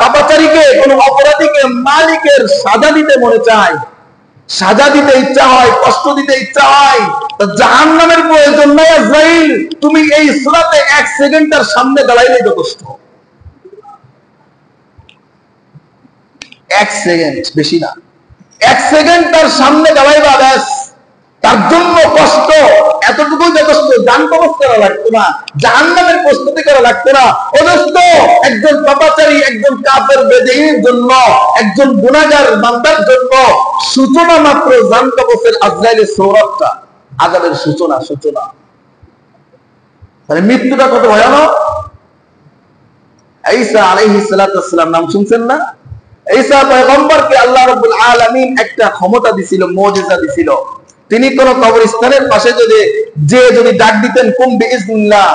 পাপাচারীকে, কোনো অপরাধীকে মালিকের সাজা দিতে মনে চায়, সাজা দিতে ইচ্ছা হয়, কষ্ট দিতে ইচ্ছা হয়, জাহান্নামের প্রয়োজন নাই আজরাইল, তুমি এই সূরাতে 1 সেকেন্ড তার সামনে দাঁড়াইলেই যথেষ্ট। 1 সেকেন্ড, বেশি না, 1 সেকেন্ড তার সামনে দাঁড়াইবা, ব্যাস, তার জন্য কষ্ট এতটুকুই যথেষ্ট। জান কবজ করা লাগতো না, জাহান্নামের প্রস্তুতি করা লাগতো না। অথচ একজন পাপাচারী, একজন কাফের বেদীর জন্য, একজন গুনাহগার বান্দার জন্য সূচনা মাত্র জান কবজের আজরাইলের সৌরভটা, আযাবের সূচনা। তাহলে মৃত্যুটা কত ভয়ানক। ঈসা আলাইহিস সালাম নাম শুনছেন না? ঈসা পয়গম্বরকে আল্লাহ রাব্বুল আলামিন একটা ক্ষমতা দিছিল, মুজিজা দিছিল। তিনি কোন কবরস্থানের পাশে যদি ডাক দিতেন কুম বিইজনিল্লাহ,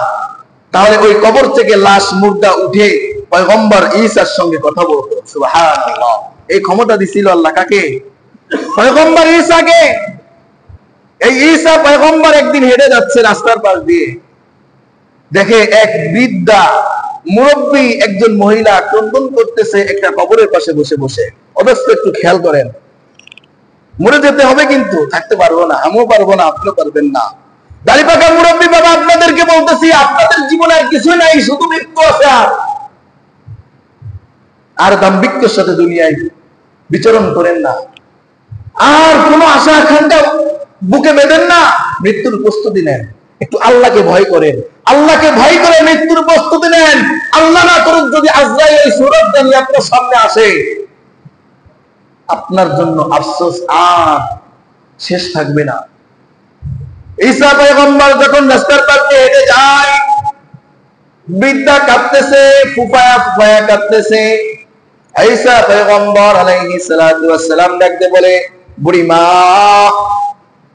তাহলে ওই কবর থেকে লাশ মুর্দা উঠে পয়গম্বর ঈসার সঙ্গে কথা বলতো। সুবহানাল্লাহ। এই ক্ষমতা দিছিল আল্লাহ কাকে? পয়গম্বর ঈসাকে। এই ঈসা পয়গম্বর একদিন হেঁটে যাচ্ছে রাস্তার পাশ দিয়ে, দেখে এক বৃদ্ধা মুরব্বী একজন মহিলা ক্রন্দন করতেছে একটা কবরের পাশে বসে বসে। অবশ্য একটু খেয়াল করেন, মরে যেতে হবে কিন্তু থাকতে পারবো না, আমিও পারবো না, আপনিও পারবেন না। দাড়ি পাকা মুরব্বী বাবা, আপনাদেরকে বলতেছি, আপনাদের জীবনে আর কিছু নাই, শুধু মৃত্যু আছে। আর দাম্ভিক্যের সাথে দুনিয়ায় বিচরণ করেন না, আর কোনো আশা আকাঙ্ক্ষা বুকে বেঁধেন না, মৃত্যুর প্রস্তুতি নেন। একটু আল্লাহকে ভয় করেন, আল্লাহকে ভয় করে মৃত্যুর প্রস্তুতি নেন। আল্লাহ না করুক যদি আজরাইল এই সূরাটা নিয়ে আপনার সামনে আসে, আপনার জন্য আফসোস আর শেষ থাকবে না। ঈসা পয়গম্বর যখন রাস্তার পাশ দিয়ে হেঁটে যায়, বৃদ্ধা কাঁদতেছে, ফুফায়া কাঁদতেছে। ঈসা পয়গম্বর আলাইহিস সালাতু ওয়াস সালাম ডাকতে বলে, বুড়িমা,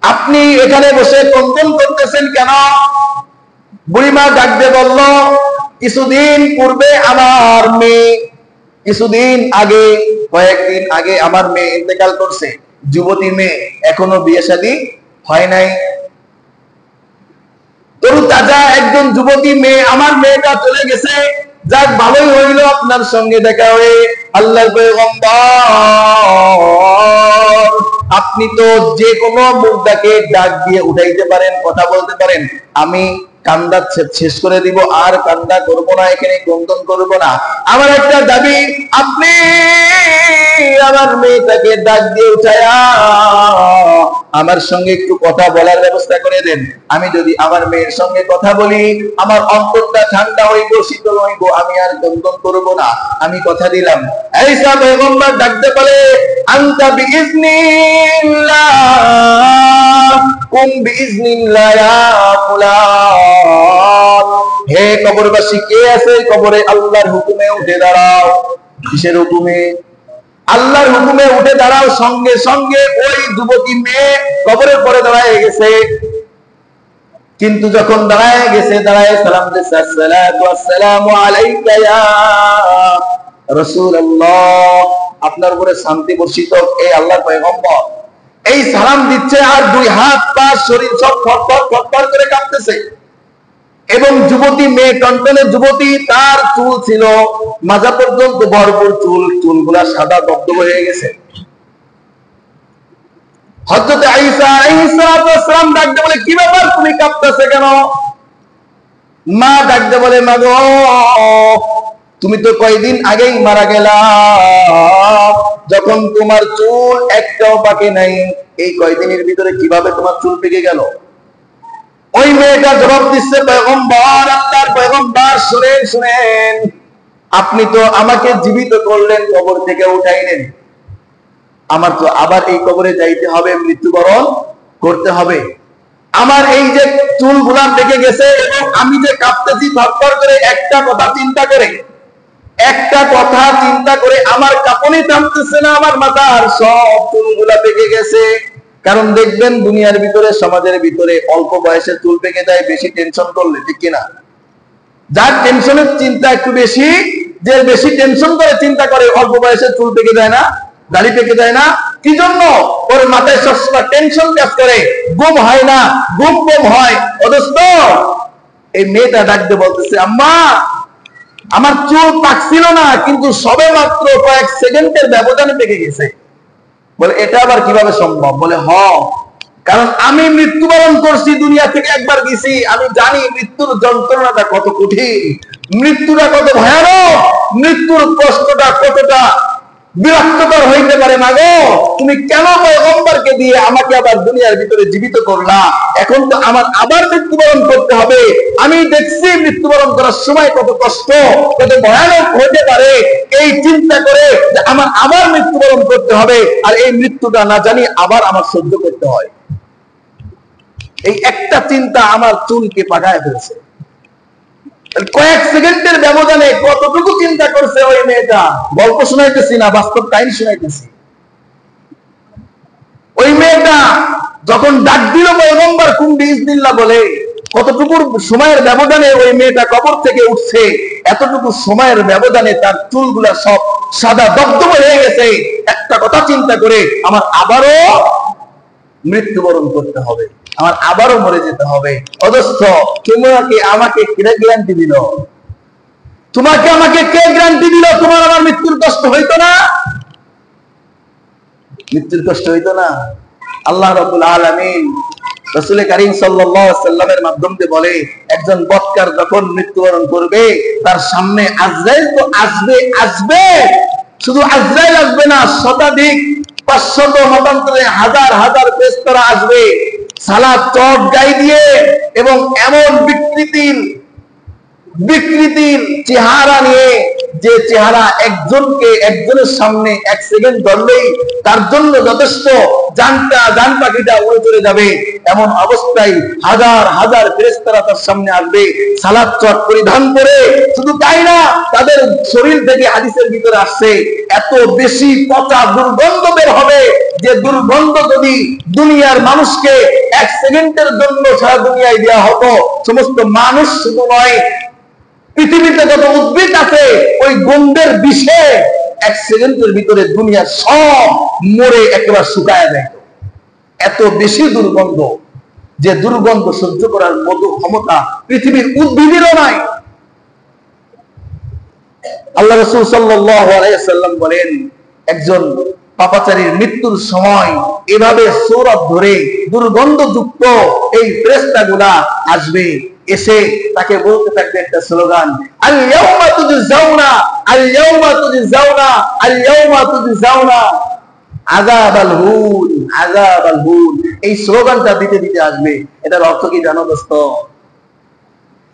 আপনি এখানে বসে ক্রন্দন করতেছেন কেন? বুড়িমা ডাকতে বলল, কিছুদিন পূর্বে আমার মেয়ে, কিছুদিন আগে, কয়েকদিন আগে আমার মেয়ে ইন্তেকাল করছে, যুবতী মেয়ে, এখনো বিয়ে শাদী হয় নাই। তরু তাজা একজন যুবতী মেয়ে, আমার মেয়েটা চলে গেছে। যাক, ভালোই হইল আপনার সঙ্গে দেখা হয়ে। আল্লাহর পয়গম্বর, আপনি তো যে কোনো মুর্দাকে ডাক দিয়ে উঠাইতে পারেন, কথা বলতে পারেন। আমি কান্দা শেষ করে দিব, আর কান্দা করব না, এখানে ক্রন্দন করব না। আমার একটা দাবি, আপনি আমার মেয়েটাকে ডাক দিয়ে উঠায়া আমার সঙ্গে একটু কথা বলার ব্যবস্থা করে দেন। আমি যদি আমার মেয়ের সঙ্গে কথা বলি, আমার অন্তরটা ঠান্ডা হইব, শীতল হইব, আমি আর ক্রন্দন করব না, আমি কথা দিলাম। ঈসা পয়গম্বর ডাকতে বলে, আনতা বিইজনিল্লাহ, কুম বিইজনিল্লাহ ইয়া ফুলান। হে কবরবাসী, কে আছে কবরে? আল্লাহর হুকুমে উঠে দাঁড়াও। কিসের হুকুমে? আল্লাহর হুকুমে উঠে দাঁড়াও। সঙ্গে সঙ্গে ওই যুবতী মেয়ে কবরের পরে দাঁড়ায় গেছে। কিন্তু যখন দাঁড়ায় গেছে, দাঁড়ায় সালাম দিয়েছে, আসসালাতু ওয়াসসালামু আলাইকা ইয়া রাসূলুল্লাহ, আপনার উপরে শান্তি বর্ষিত হোক, এই আল্লাহর পয়গম্বর। এই সালাম দিচ্ছে, আর দুই হাত পা শরীর সব থরথর করে কাঁপতেছে। এবং যুবতী মেয়ে, টনটনে যুবতী, তার চুল ছিল মাজা পর্যন্ত ভরপুর চুল, চুলগুলা সাদা দবদব হয়ে গেছে। হযরত ঈসা আলাইহিস সালাম ডাকতে বলে, কি ব্যাপার, তুমি কাঁপতেছো কেন? মা ডাকতে বলে, মা গো, তুমি তো কয়েকদিন আগেই মারা গেলা, যখন তোমার চুল একটাও বাকি নাই, এই কয়েকদিনের ভিতরে কিভাবে তোমার চুল পেকে গেল? ওই মেয়েটা জবাব দিচ্ছে, পয়গম্বর, আল্লাহর পয়গম্বর, শুনেন, আপনি তো আমাকে জীবিত করলেন, কবর থেকে উঠাইলেন, আমার তো আবার এই কবরে যাইতে হবে, মৃত্যুবরণ করতে হবে। আমার এই যে চুলগুলা পেকে গেছে এবং আমি যে কাঁপতেছি থরথর করে, একটা কথা চিন্তা করে আমার কাঁপুনি থামতেছে না, আমার মাথার সব চুলগুলা পেকে গেছে। কারণ দেখবেন, দুনিয়ার ভিতরে, সমাজের ভিতরে অল্প বয়সে চুল পেকে যায় বেশি টেনশন করলে, ঠিক কিনা? যার টেনশনের চিন্তা একটু বেশি, যে বেশি টেনশন করে চিন্তা করে, অল্প বয়সে চুল পেকে যায় না, দাড়ি পেকে যায় না, কি জন্য? ওর মাথায় সবসময় টেনশন কাজ করে, ঘুম হয় না, ঘুম কম হয়। অদস্ত এই মেয়েটা ডাকতে বলতেছে, আম্মা আমার চুল পাকছিল না, কিন্তু সবে মাত্র কয়েক সেকেন্ডের ব্যবধানে পেকে গেছে। বলে এটা আবার কিভাবে সম্ভব? বলে কারণ আমি মৃত্যুবরণ করছি, দুনিয়া থেকে একবার গেছি, আমি জানি মৃত্যুর যন্ত্রণাটা কত কঠিন, মৃত্যুটা কত ভয়ানক, মৃত্যুর কষ্টটা কতটা বিরক্তকর হইতে পারে। মাগো তুমি কেন পয়গম্বরকে দিয়ে আমাকে আবার দুনিয়ার ভিতরে জীবিত করলা? এখন তো আমার আবার মৃত্যুবরণ করতে হবে। আমি দেখছি মৃত্যুবরণ করার সময় কত কষ্ট, কত ভয়ানক হইতে পারে, এই চিন্তা করে যে আমার আবার মৃত্যুবরণ করতে হবে, আর এই মৃত্যুটা না জানি আবার আমার সহ্য করতে হয়। এই একটা চিন্তা আমার চুলকে পাকায় ফেলছে। কয়েক সেকেন্ডের ব্যবধানে কতটুকু চিন্তা করছে ওই মেয়েটা। গল্প শোনাইতেছি না, বাস্তব কাহিনী শোনাইতেছি। ওই মেয়েটা যখন ডাক দিল পয়গম্বর কুম্বি ইজনিল্লাহ বলে, কতটুকু সময়ের ব্যবধানে ওই মেয়েটা কবর থেকে উঠছে, এতটুকু সময়ের ব্যবধানে তার চুলগুলা সব সাদা দগদগে হয়ে গেছে। একটা কথা চিন্তা করে, আমার আবারও মৃত্যুবরণ করতে হবে, আমার আবারও মরে যেতে হবে। অদস্থ তোমাকে আমাকে কে গ্যারান্টি দিল? তোমাকে আমাকে কে গ্যারান্টি দিল তোমার আমার মৃত্যুর কষ্ট হইতো না? মৃত্যুর কষ্ট হইতো না? আল্লাহ রাব্বুল আলামিন রাসূল কারীম সাল্লাল্লাহু আলাইহি সাল্লামের মাধ্যমে বলে, একজন বৎকার যখন মৃত্যুবরণ করবে, তার সামনে আজরাইল তো আসবে, শুধু আজরাইল আসবে না, শতাধিক 500 মতান্তরে হাজার হাজার ফেরেশতারা আসবে, সালাত চট গায়ে দিয়ে, এবং এমন বিকৃতির চেহারা নিয়ে, যে চেহারা একজনের সামনে এক সেকেন্ড ধরলেই তার জন্য যথেষ্ট, জান পাখিটা উড়ে চলে যাবে। এমন অবস্থায় হাজার হাজার ফেরেশতারা তার সামনে আসবে, সালাত চট পরিধান করে। শুধু তাই না, তাদের শরীর থেকে হাদিসের ভিতরে আসছে, এত বেশি পচা দুর্গন্ধ বের হবে, যে দুর্গন্ধ যদি দুনিয়ার মানুষকে এক সেকেন্ডের জন্য সারা দুনিয়ায় দেওয়া হতো, সমস্ত মানুষ শুধু নয়, পৃথিবীতে যত উদ্ভিদ আছে, ওই গন্ধের বিষে এক সেকেন্ডের ভিতরে দুনিয়ার সব মরে একেবারে শুকায় যায়। এত বেশি দুর্গন্ধ, যে দুর্গন্ধ সহ্য করার মতো ক্ষমতা পৃথিবীর উদ্ভিদেরও নাই। আল্লাহ রাসূল সাল্লাল্লাহু আলাইহি ওয়াসাল্লাম বলেন, একজন পাপাচারীর মৃত্যুর সময় এভাবে সৌরভ ধরে দুর্গন্ধযুক্ত এই ফেরেশতাগুলা আসবে, এসে তাকে বলতে থাকবে একটা স্লোগান, আল ইয়াউমা তুজজাউনা, আল ইয়াউমা তুজজাউনা, আল ইয়াউমা তুজজাউনা আযাবাল হুন, আযাবাল হুন। এই স্লোগানটা দিতে দিতে আসবে। এটার অর্থ কি জানো দোস্ত?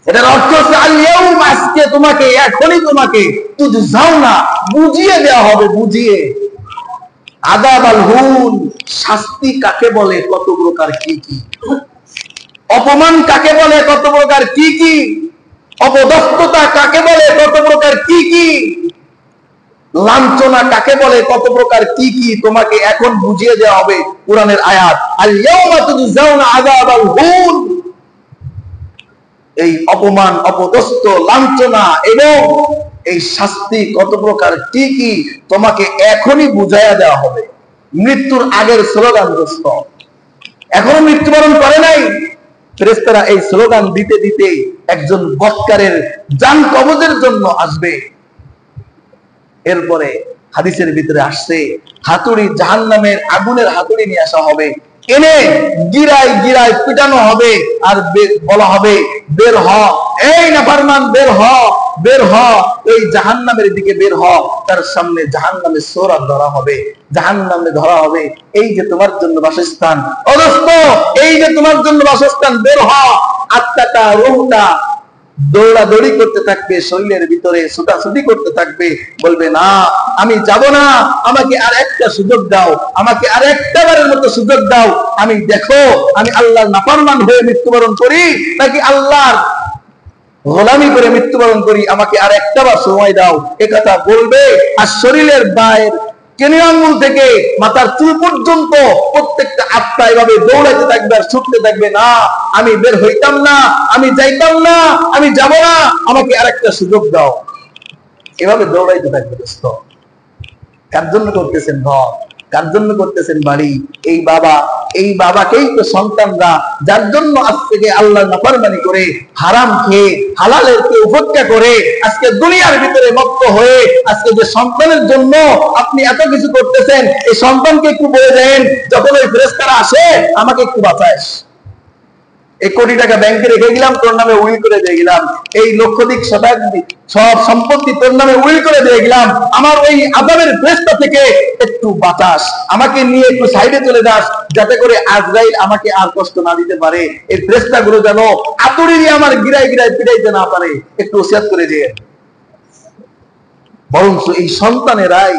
এটার অর্থ হচ্ছে আল ইয়াউম, আজকে তোমাকে, এখনই তোমাকে, তুজজাউনা, বুঝিয়ে দেওয়া হবে, বুঝিয়ে। আযাবাল হুন, শাস্তি কাকে বলে, কত প্রকার কি কি, অপমান কাকে বলে, কত প্রকার কি কি, অপদস্থতা কাকে বলে, কত প্রকার কি কি, লাঞ্ছনা কাকে বলে, কত প্রকার কি কি, তোমাকে এখন বুঝিয়ে দেওয়া হবে। কোরআনের আয়াত, আল ইয়াউমা তুজজাউনা আযাবাল হুন। এই অপমান, অপদস্থ, লাঞ্ছনা এবং এই শাস্তি কত প্রকার কি কি, তোমাকে এখনই বুঝাইয়া দেওয়া হবে। মৃত্যুর আগের স্লোগান দোস্ত, এখনো মৃত্যুবরণ করে নাই। ফেরেশতারা এই স্লোগান দিতে দিতে একজন বৎকারের জান কবজের জন্য আসবে। এরপরে হাদিসের ভিতরে আসছে, হাতুড়ি, জাহান্নামের আগুনের হাতুড়ি নিয়ে আসা হবে, এনে গিরায় গিরায় পিটানো হবে, আর বলা হবে, বের হ, এই নাফরমান, বের হ, বের হ, এই জাহান্নামের দিকে বের হ। তার সামনে জাহান্নামের সোরা ধরা হবে, জাহান্নামে ধরা হবে, এই যে তোমার জন্য বাসস্থান, অদস্ত, এই যে তোমার জন্য বাসস্থান, বের হ। আত্মাটা, রূহটা দৌড়াদৌড়ি করতে থাকবে, শরীরের ভিতরে ছুটাছুটি করতে থাকবে, বলবে না আমি যাব না, আমাকে আর একটা সুযোগ দাও, আমাকে আর একটা বারের মতো সুযোগ দাও, আমি দেখো আমি আল্লাহর নাফরমান হয়ে মৃত্যুবরণ করি নাকি আল্লাহর গোলামি করে মৃত্যুবরণ করি, আমাকে আর একটা বার সময় দাও। একথা বলবে, আর শরীরের বাইর কেনি আঙ্গুল থেকে মাথার চুল পর্যন্ত প্রত্যেকটা আত্মা এভাবে দৌড়াইতে থাকবে আর ছুটতে থাকবে, না আমি বের হইতাম না, আমি যাইতাম না, আমি যাব না, আমাকে আরেকটা সুযোগ দাও। এভাবে দৌড়াইতে থাকবে। দোস্ত, কার জন্য করতেছেন ঘর, কার জন্য করতেছেন বাড়ি? এই বাবা, এই বাবাকেই তো সন্তানরা, যার জন্য আজ থেকে আল্লাহর নাফরমানি করে, হারাম খেয়ে, হালালের কে উপেক্ষা করে, আজকে দুনিয়ার ভিতরে মত্ত হয়ে, আজকে যে সন্তানের জন্য আপনি এত কিছু করতেছেন, এই সন্তানকে একটু বলে দেন, যখন ওই ফেরেশতারা আসে, আমাকে একটু বাঁচাইস, এই কোটি টাকা ব্যাংকে রেখে গেলাম, তোর নামে উইল করে দিয়ে গেলাম, এই লক্ষাধিক শতাধিক সব সম্পত্তি তোর নামে উইল করে দিয়ে গেলাম, আমার ওই আযাবের ফেরেশতা থেকে একটু বাতাস, আমাকে নিয়ে একটু সাইডে চলে যাস, যাতে করে আজরাইল আমাকে আর কষ্ট না দিতে পারে, এই ফেরেশতা গুলো যেন আতুড়ি দিয়ে আমার গিরায় গিরায় পিটাইতে না পারে, একটু ওসিয়ত করে দিয়ে। বরঞ্চ এই সন্তানেরাই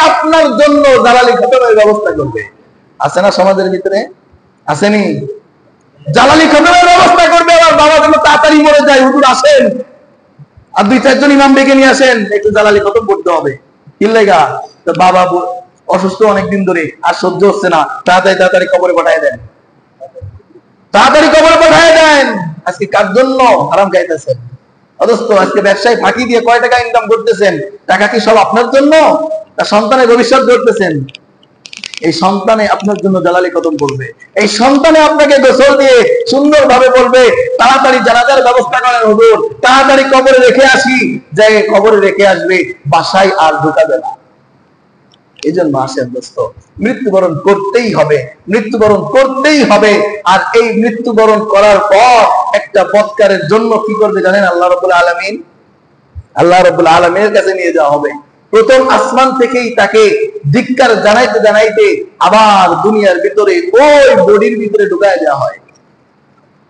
আপনার জন্য জালালি খতমের ব্যবস্থা করবে। আছে না সমাজের ভিতরে? আসেনি? জালালি খতমের ব্যবস্থা করবে। আবার বাবা যেন তাড়াতাড়ি মরে যায়, হুজুর আসেন, আর 2-4 জন ইমাম ডেকে নিয়ে আসেন, একটু জালালি খতম করতে হবে। কি লাগা? তো বাবা অসুস্থ অনেকদিন ধরে, আর সহ্য হচ্ছে না, তাড়াতাড়ি কবরে পাঠিয়ে দেন, তাড়াতাড়ি কবরে পাঠিয়ে দেন। আজকে কার জন্য হারাম খাইতেছেন? অদস্ত আজকে ব্যবসায় ফাঁকি দিয়ে কয় টাকা ইনকাম করতেছেন? টাকা কি সব আপনার জন্য? তার সন্তানের ভবিষ্যৎ করতেছেন? এই সন্তানে আপনার জন্য জালালি খতম করবে, এই সন্তানে আপনাকে গোসল দিয়ে সুন্দরভাবে বলবে, তাড়াতাড়ি জানাজার ব্যবস্থা করেন হুজুর, তাড়াতাড়ি কবরে রেখে আসি, যে কবরে রেখে আসবে, বাসায় আর ঢুকাবে না। এই জন্য আসেন দোস্ত, মৃত্যুবরণ করতেই হবে, মৃত্যুবরণ করতেই হবে। আর এই মৃত্যুবরণ করার পর একটা বৎকারের জন্য কি করবে জানেন? আল্লাহ রাব্বুল আলামিনের কাছে নিয়ে যাওয়া হবে। প্রথম আসমান থেকেই তাকে ধিক্কার জানাইতে জানাইতে আবার দুনিয়ার ভিতরে ওই বডির ভিতরে ঢুকায় দেওয়া হয়,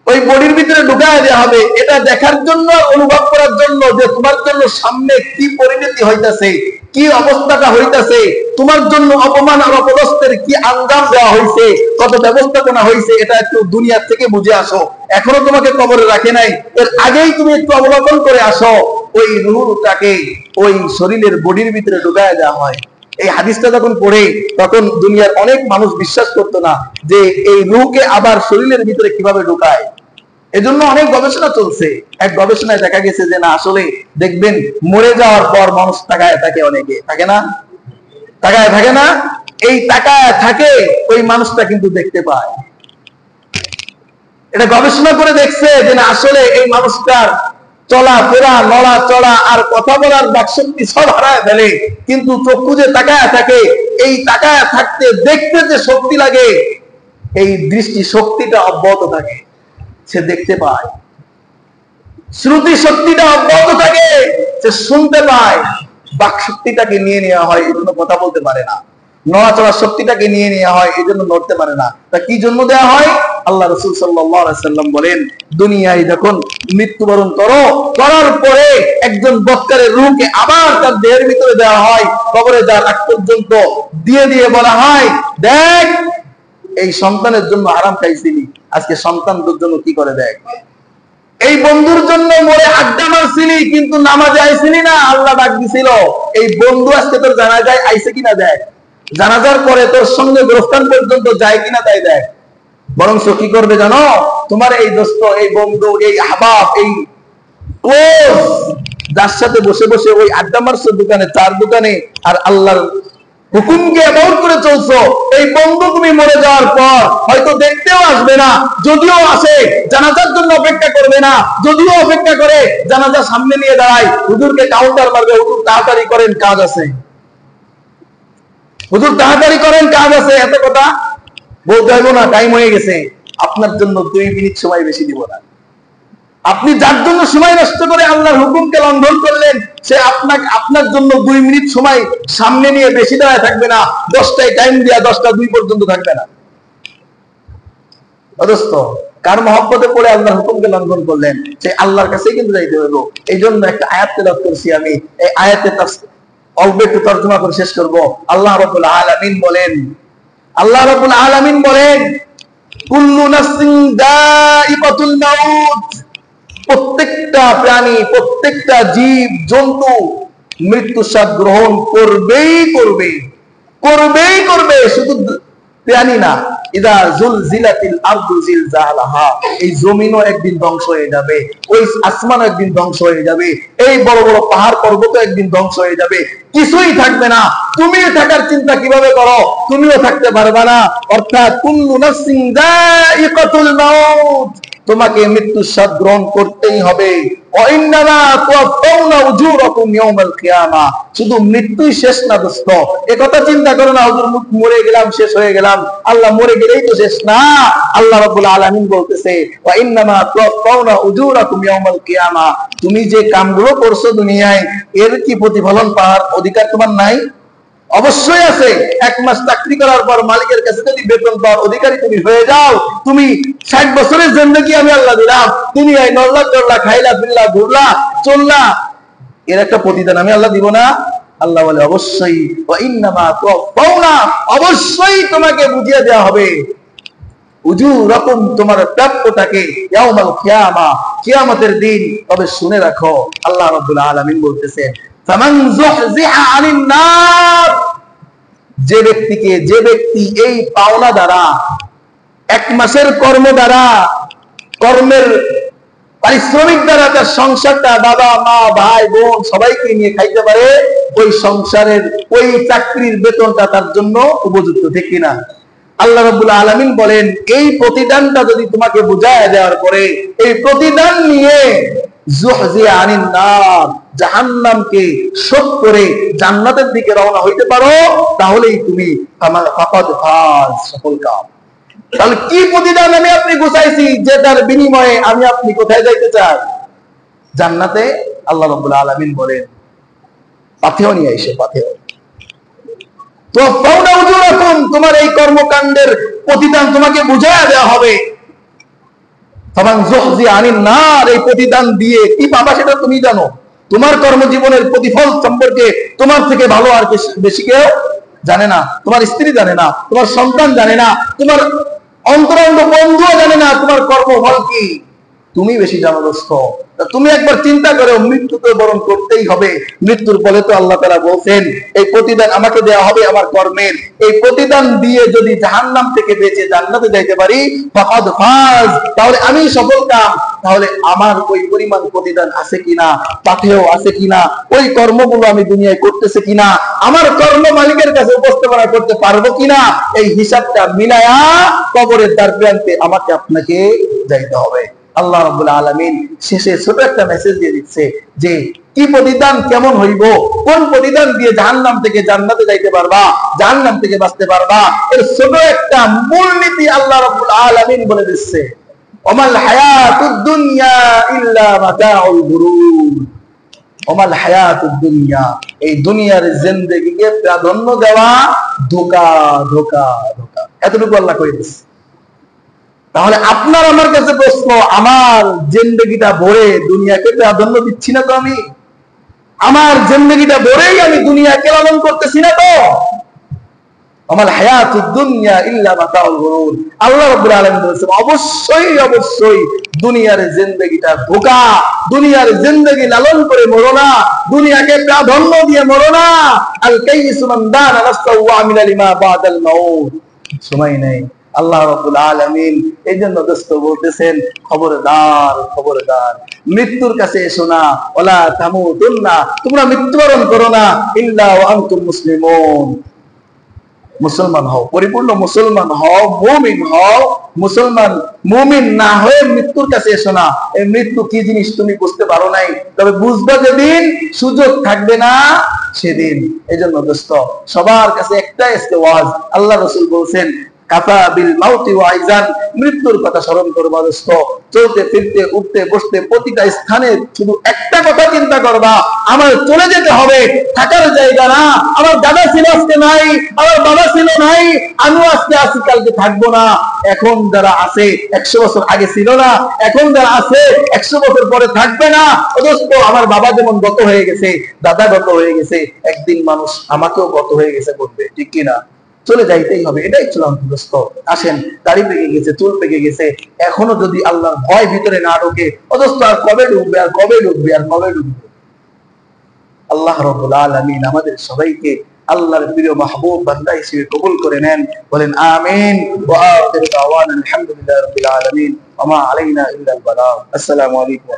ওই বডির ভিতরে ঢুকায় দেওয়া হবে, এটা দেখার জন্য, অনুভব করার জন্য যে তোমার জন্য সামনে কি পরিণতি হইতাছে, কি অবস্থাটা হইতাছে, তোমার জন্য অপমান আর অপদস্থের কি আঞ্জাম দেওয়া হয়েছে, কত ব্যবস্থাপনা হয়েছে, এটা একটু দুনিয়া থেকে বুঝে আসো। এখনো তোমাকে কবরে রাখে নাই, এর আগেই তুমি একটু অবলোকন করে আসো। ওই রূহটাকে ওই শরীরের বডির ভিতরে ঢুকায় দেওয়া হয়। এই হাদিসটা যখন পড়ে, তখন দুনিয়ার অনেক মানুষ বিশ্বাস করতো না যে এই রূহকে আবার শরীরের ভিতরে কিভাবে ঢুকায়। এজন্য অনেক গবেষণা চলছে। এক গবেষণায় দেখা গেছে যে না, আসলে দেখবেন মরে যাওয়ার পর মানুষ তাকায় থাকে, অনেকে থাকে না, তাকায় থাকে না, এই তাকায় থাকে ওই মানুষটা কিন্তু দেখতে পায়। এটা গবেষণা করে দেখছে যে না, আসলে এই মানুষটার চলাফেরা, নড়াচড়া আর কথা বলার বাকশক্তি সব হারায় ফেলে, কিন্তু চক্ষু যে তাকায় থাকে, এই তাকায় থাকতে দেখতে যে শক্তি লাগে, এই দৃষ্টি শক্তিটা অব্যাহত থাকে, সে দেখতে পায়। শ্রুতি শক্তিটা অব্যাহত থাকে, সে শুনতে পায়। বাকশক্তিটাকে নিয়ে নেওয়া হয়, এই জন্য কথা বলতে পারে না। নড়াচড়ার শক্তিটাকে নিয়ে নেওয়া হয়, এই জন্য নড়তে পারে না। তা কি জন্য দেওয়া হয়? আল্লাহ রাসূল সাল্লাল্লাহু আলাইহি সাল্লাম বলেন, দুনিয়ায় যখন মৃত্যুবরণ করার পরে একজন বৎকারের রূহকে আবার তার দেহের ভিতরে দেওয়া হয়, কবরে যাওয়ার আগ পর্যন্ত দিয়ে দিয়ে বলা হয়, দেখ এই সন্তানের জন্য আরাম খাইছিলি, আজকে সন্তানদের জন্য কি করে দেখ। এই বন্ধুর জন্য মরে আড্ডা মারছিলি, কিন্তু নামাজে আইছিলি না, আল্লাহ ডাক দিছিল, এই বন্ধু আজকে তোর জানাজায় আইছে কিনা দেখ, জানাজার পরে তোর সঙ্গে গোরস্থান পর্যন্ত যায় কিনা তাই দেখ। বরং কি করবে জানো? তোমার এই দোস্ত, এই বন্ধু, এই আহবাব, এই ক্লোজ, যার সাথে বসে বসে ওই আড্ডা মারছো দোকানে, চার দোকানে, আর আল্লাহর হুকুমকে এমন করে চলছো, এই বন্ধু তুমি মরে যাওয়ার পর হয়তো দেখতেও আসবে না, যদিও আসে জানাজার জন্য অপেক্ষা করবে না, যদিও অপেক্ষা করে জানাজা সামনে নিয়ে দাঁড়ায়, হুজুরকে কাউন্টার মারবে, হুজুর তাড়াতাড়ি করেন কাজ আছে, হুজুর তাড়াতাড়ি করেন কাজ আছে, এত কথা বলতে হইব না, টাইম হয়ে গেছে, আপনার জন্য 2 মিনিট সময় বেশি দিব না। আপনি যার জন্য সময় নষ্ট করে আল্লাহর হুকুমকে লঙ্ঘন করলেন, সে আপনার জন্য 2 মিনিট সময় সামনে নিয়ে বেশি দাঁড়ায় থাকবে না, 10টায় টাইম দিয়া 10টা 2 পর্যন্ত থাকবে না। অদস্ত কার মহব্বতে পড়ে আল্লাহর হুকুমকে লঙ্ঘন করলেন, সে আল্লাহর কাছেই কিন্তু যাইতে হইব। এই জন্য একটা আয়াত তেলাওয়াত করছি আমি, এই আয়াতের অল্প একটু তর্জমা করে শেষ করব। আল্লাহ রাব্বুল আলামিন বলেন, কুল্লু নাফসিন দাইকাতুল মাউত, প্রত্যেকটা প্রাণী, প্রত্যেকটা জীব জন্তু মৃত্যু স্বাদ গ্রহণ করবেই করবে, করবেই করবে। শুধু জানি না, ইদা জুলজিলাতিল আরদু জিলজালাহা, এই জমিনও একদিন ধ্বংস হয়ে যাবে, ওই আসমানও একদিন ধ্বংস হয়ে যাবে, এই বড় বড় পাহাড় পর্বতও একদিন ধ্বংস হয়ে যাবে, কিছুই থাকবে না। তুমি থাকার চিন্তা কিভাবে করো? তুমিও থাকতে পারবে না। অর্থাৎ কুল্লু নাফসিন যায়িকাতুল মাউত, তোমাকে মৃত্যুর স্বাদ গ্রহণ করতেই হবে। শুধু মৃত্যুই শেষ না দোস্ত, একথা চিন্তা করো না হুজুর মরে গেলাম শেষ হয়ে গেলাম। আল্লাহ মরে গেলেই তো শেষ না। আল্লাহ রাব্বুল আলামিন বলতেছে ওয়া ইন্নামা তুওয়াফাউনা উজুরাকুম ইয়াউমাল কিয়ামা, তুমি যে কামগুলো করছো দুনিয়ায়, এর কি প্রতিফলন পাওয়ার অধিকার তোমার নাই? অবশ্যই আছে। 1 মাস চাকরি করার পর মালিকের কাছে যদি বেতন পাওয়ার অধিকারী তুমি হয়ে যাও, তুমি 60 বছরের জিন্দেগি আমি আল্লাহ দিলাম, দুনিয়ায় নড়লা চড়লা, খাইলা পিল্লা, ঘুরলা চললা, এর একটা প্রতিদান আমি আল্লাহ দিব না? আল্লাহ বলে অবশ্যই, ওয়া ইন্নামা তুওয়াফাউনা, অবশ্যই তোমাকে বুঝিয়ে দেওয়া হবে উজুরাকুম, তোমার প্রাপ্যটাকে, ইয়াউমাল কিয়ামা, কিয়ামতের দিন। তবে শুনে রাখো, আল্লাহ রাব্বুল আলামিন বলতেছেন ফামান যুহজিহা আনিন নার, যে ব্যক্তি এই পাওনা দ্বারা, 1 মাসের কর্ম দ্বারা, কর্মের পারিশ্রমিক দ্বারা তার সংসারটা, বাবা মা ভাই বোন সবাইকে নিয়ে খাইতে পারে, ওই সংসারের ওই চাকরির বেতনটা তার জন্য উপযুক্ত, ঠিক কিনা? আল্লাহ রাব্বুল আলামিন বলেন এই প্রতিদানটা যদি তোমাকে বুঝায় দেওয়ার পরে, এই প্রতিদান নিয়ে যুহজিয়া আনিন নার, জাহান্নামকে শোধ করে জান্নাতের দিকে রওনা হইতে পারো, তাহলেই তুমি ফাকাদ ফাজ, সফল কাম। তাহলে কি প্রতিদান আমি আপনি গুছাইছি, যে তার বিনিময়ে আমি আপনি কোথায় যাইতে চাই? জান্নাতে। আল্লাহ রাব্বুল আলামিন বলেন পাথেও নিয়ে এসে, পাথেও তো ফাউনা উজুরাকুম, তোমার এই কর্মকাণ্ডের প্রতিদান তোমাকে বুঝায়া দেওয়া হবে। ফামান যুহজিয়া আনিন নার, এই প্রতিদান দিয়ে কি পাবা সেটা তুমি জানো। তোমার কর্মজীবনের প্রতিফল সম্পর্কে তোমার থেকে ভালো আর বেশি কেউ জানে না। তোমার স্ত্রী জানে না, তোমার সন্তান জানে না, তোমার অন্তরঙ্গ বন্ধুও জানে না তোমার কর্মফল কি, তুমি বেশি জানো দোস্ত। তুমি একবার চিন্তা করো, মৃত্যু তো বরণ করতেই হবে। মৃত্যুর পরে তো আল্লাহ তাআলা বলছেন এই প্রতিদান আমাকে দেওয়া হবে আমার কর্মের, এই প্রতিদান দিয়ে যদি জাহান্নাম থেকে বেঁচে জান্নাতে যাইতে পারি, ফাকাদ ফাজ, তাহলে আমি সফল কাম। তাহলে আমার ওই পরিমাণ প্রতিদান আছে কিনা, পাথেও আছে কিনা, ওই কর্মগুলো আমি দুনিয়ায় করতেছে কিনা, আমার কর্ম মালিকের কাছে উপস্থাপনা করতে পারবো কিনা, এই হিসাবটা মিলায়া কবরের দ্বার প্রান্তে আমাকে আপনাকে যাইতে হবে। আল্লাহ রাব্বুল আলামিন শেষে ছোট একটা মেসেজ দিয়ে দিচ্ছে যে কি প্রতিদান কেমন হইব, কোন প্রতিদান দিয়ে জাহান্নাম থেকে জান্নাতে যাইতে পারবা, জাহান্নাম থেকে বাঁচতে পারবা, এর ছোট একটা মূলনীতি আল্লাহ রাব্বুল আলামিন বলে দিচ্ছে। ওমাল হায়াতুদ দুনিয়া ইল্লা মাতাউল গুরুর, ওমাল হায়াতুদ দুনিয়া, এই দুনিয়ার জিন্দেগিকে প্রাধান্য দেওয়া ধোঁকা, ধোঁকা, ধোঁকা, এতটুকু আল্লাহ কই দিচ্ছে। তাহলে আপনার আমার কাছে প্রশ্ন, আমার জিন্দেগিটা ভরে দুনিয়াকে প্রাধান্য দিচ্ছি না তো আমি? আমার জিন্দেগিটা ভরেই আমি দুনিয়াকে লালন করতেছি না তো? আমাল হায়াতুদ দুনিয়া ইল্লা মাতাউল গুরুর, আল্লাহ রাব্বুল আলামিন বলেছেন অবশ্যই অবশ্যই দুনিয়ার জিন্দেগিটা ধোঁকা। দুনিয়ার জিন্দেগি লালন করে মরো না, দুনিয়াকে প্রাধান্য দিয়ে মরো না। আল কাইয়িসু মান দানা নাফসাহু ওয়া আমিলা লিমা বাদাল মাউত, সময় নেই। আল্লাহ রাব্বুল আলামিন এই জন্য দোস্ত বলতেছেন খবরদার, খবরদার, মৃত্যুর কাছে এসো না, ওয়ালা তামুতুন্না, তোমরা মৃত্যুবরণ করো না, ইল্লা ওয়া আনতুম মুসলিমুন, মুসলমান হও, পরিপূর্ণ মুসলমান হও, মুমিন হও। মুসলমান মুমিন না হয়ে মৃত্যুর কাছে এসো না। এই মৃত্যু কি জিনিস তুমি বুঝতে পারো নাই, তবে বুঝবা যেদিন, সুযোগ থাকবে না সেদিন। এই জন্য দোস্ত সবার কাছে একটাই ওয়াজ, আল্লাহ রাসূল বলছেন কাফা বিল মাউতি ওয়াইজান, মৃত্যুর কথা স্মরণ করবা দোস্ত। চলতে ফিরতে উঠতে বসতে প্রতিটা স্থানে শুধু একটা কথা চিন্তা করবা, আমার চলে যেতে হবে, থাকার জায়গা না। আমার দাদা ছিল আজকে নাই, আমার বাবা ছিল নাই, আমিও আজকে আছি কালকে থাকবো না। এখন যারা আছে 100 বছর আগে ছিল না, এখন যারা আছে 100 বছর পরে থাকবে না। দোস্ত আমার বাবা যেমন গত হয়ে গেছে, দাদা গত হয়ে গেছে, একদিন মানুষ আমাকেও গত হয়ে গেছে বলবে, ঠিক কিনা? চলে যাইতেই হবে, এটাই চূড়ান্ত দোস্ত। আসেন, দাড়ি পেকে গেছে, চুল পেকে গেছে, এখনো যদি আল্লাহর ভয় ভিতরে না ঢোকে, অদোস্ত আর কবে ঢুকবে, আর কবে ঢুকবে, আর কবে ঢুকবে? আল্লাহ রাব্বুল আলামিন আমাদের সবাইকে আল্লাহর প্রিয় মাহবুব বান্দা হিসেবে কবুল করে নেন, বলেন আমিন। ওয়া আখিরু দাওয়ানা আলহামদুলিল্লাহি রাব্বিল আলামিন ওয়া মা আলাইনা ইল্লাল বালাগ। আসসালামু আলাইকুম।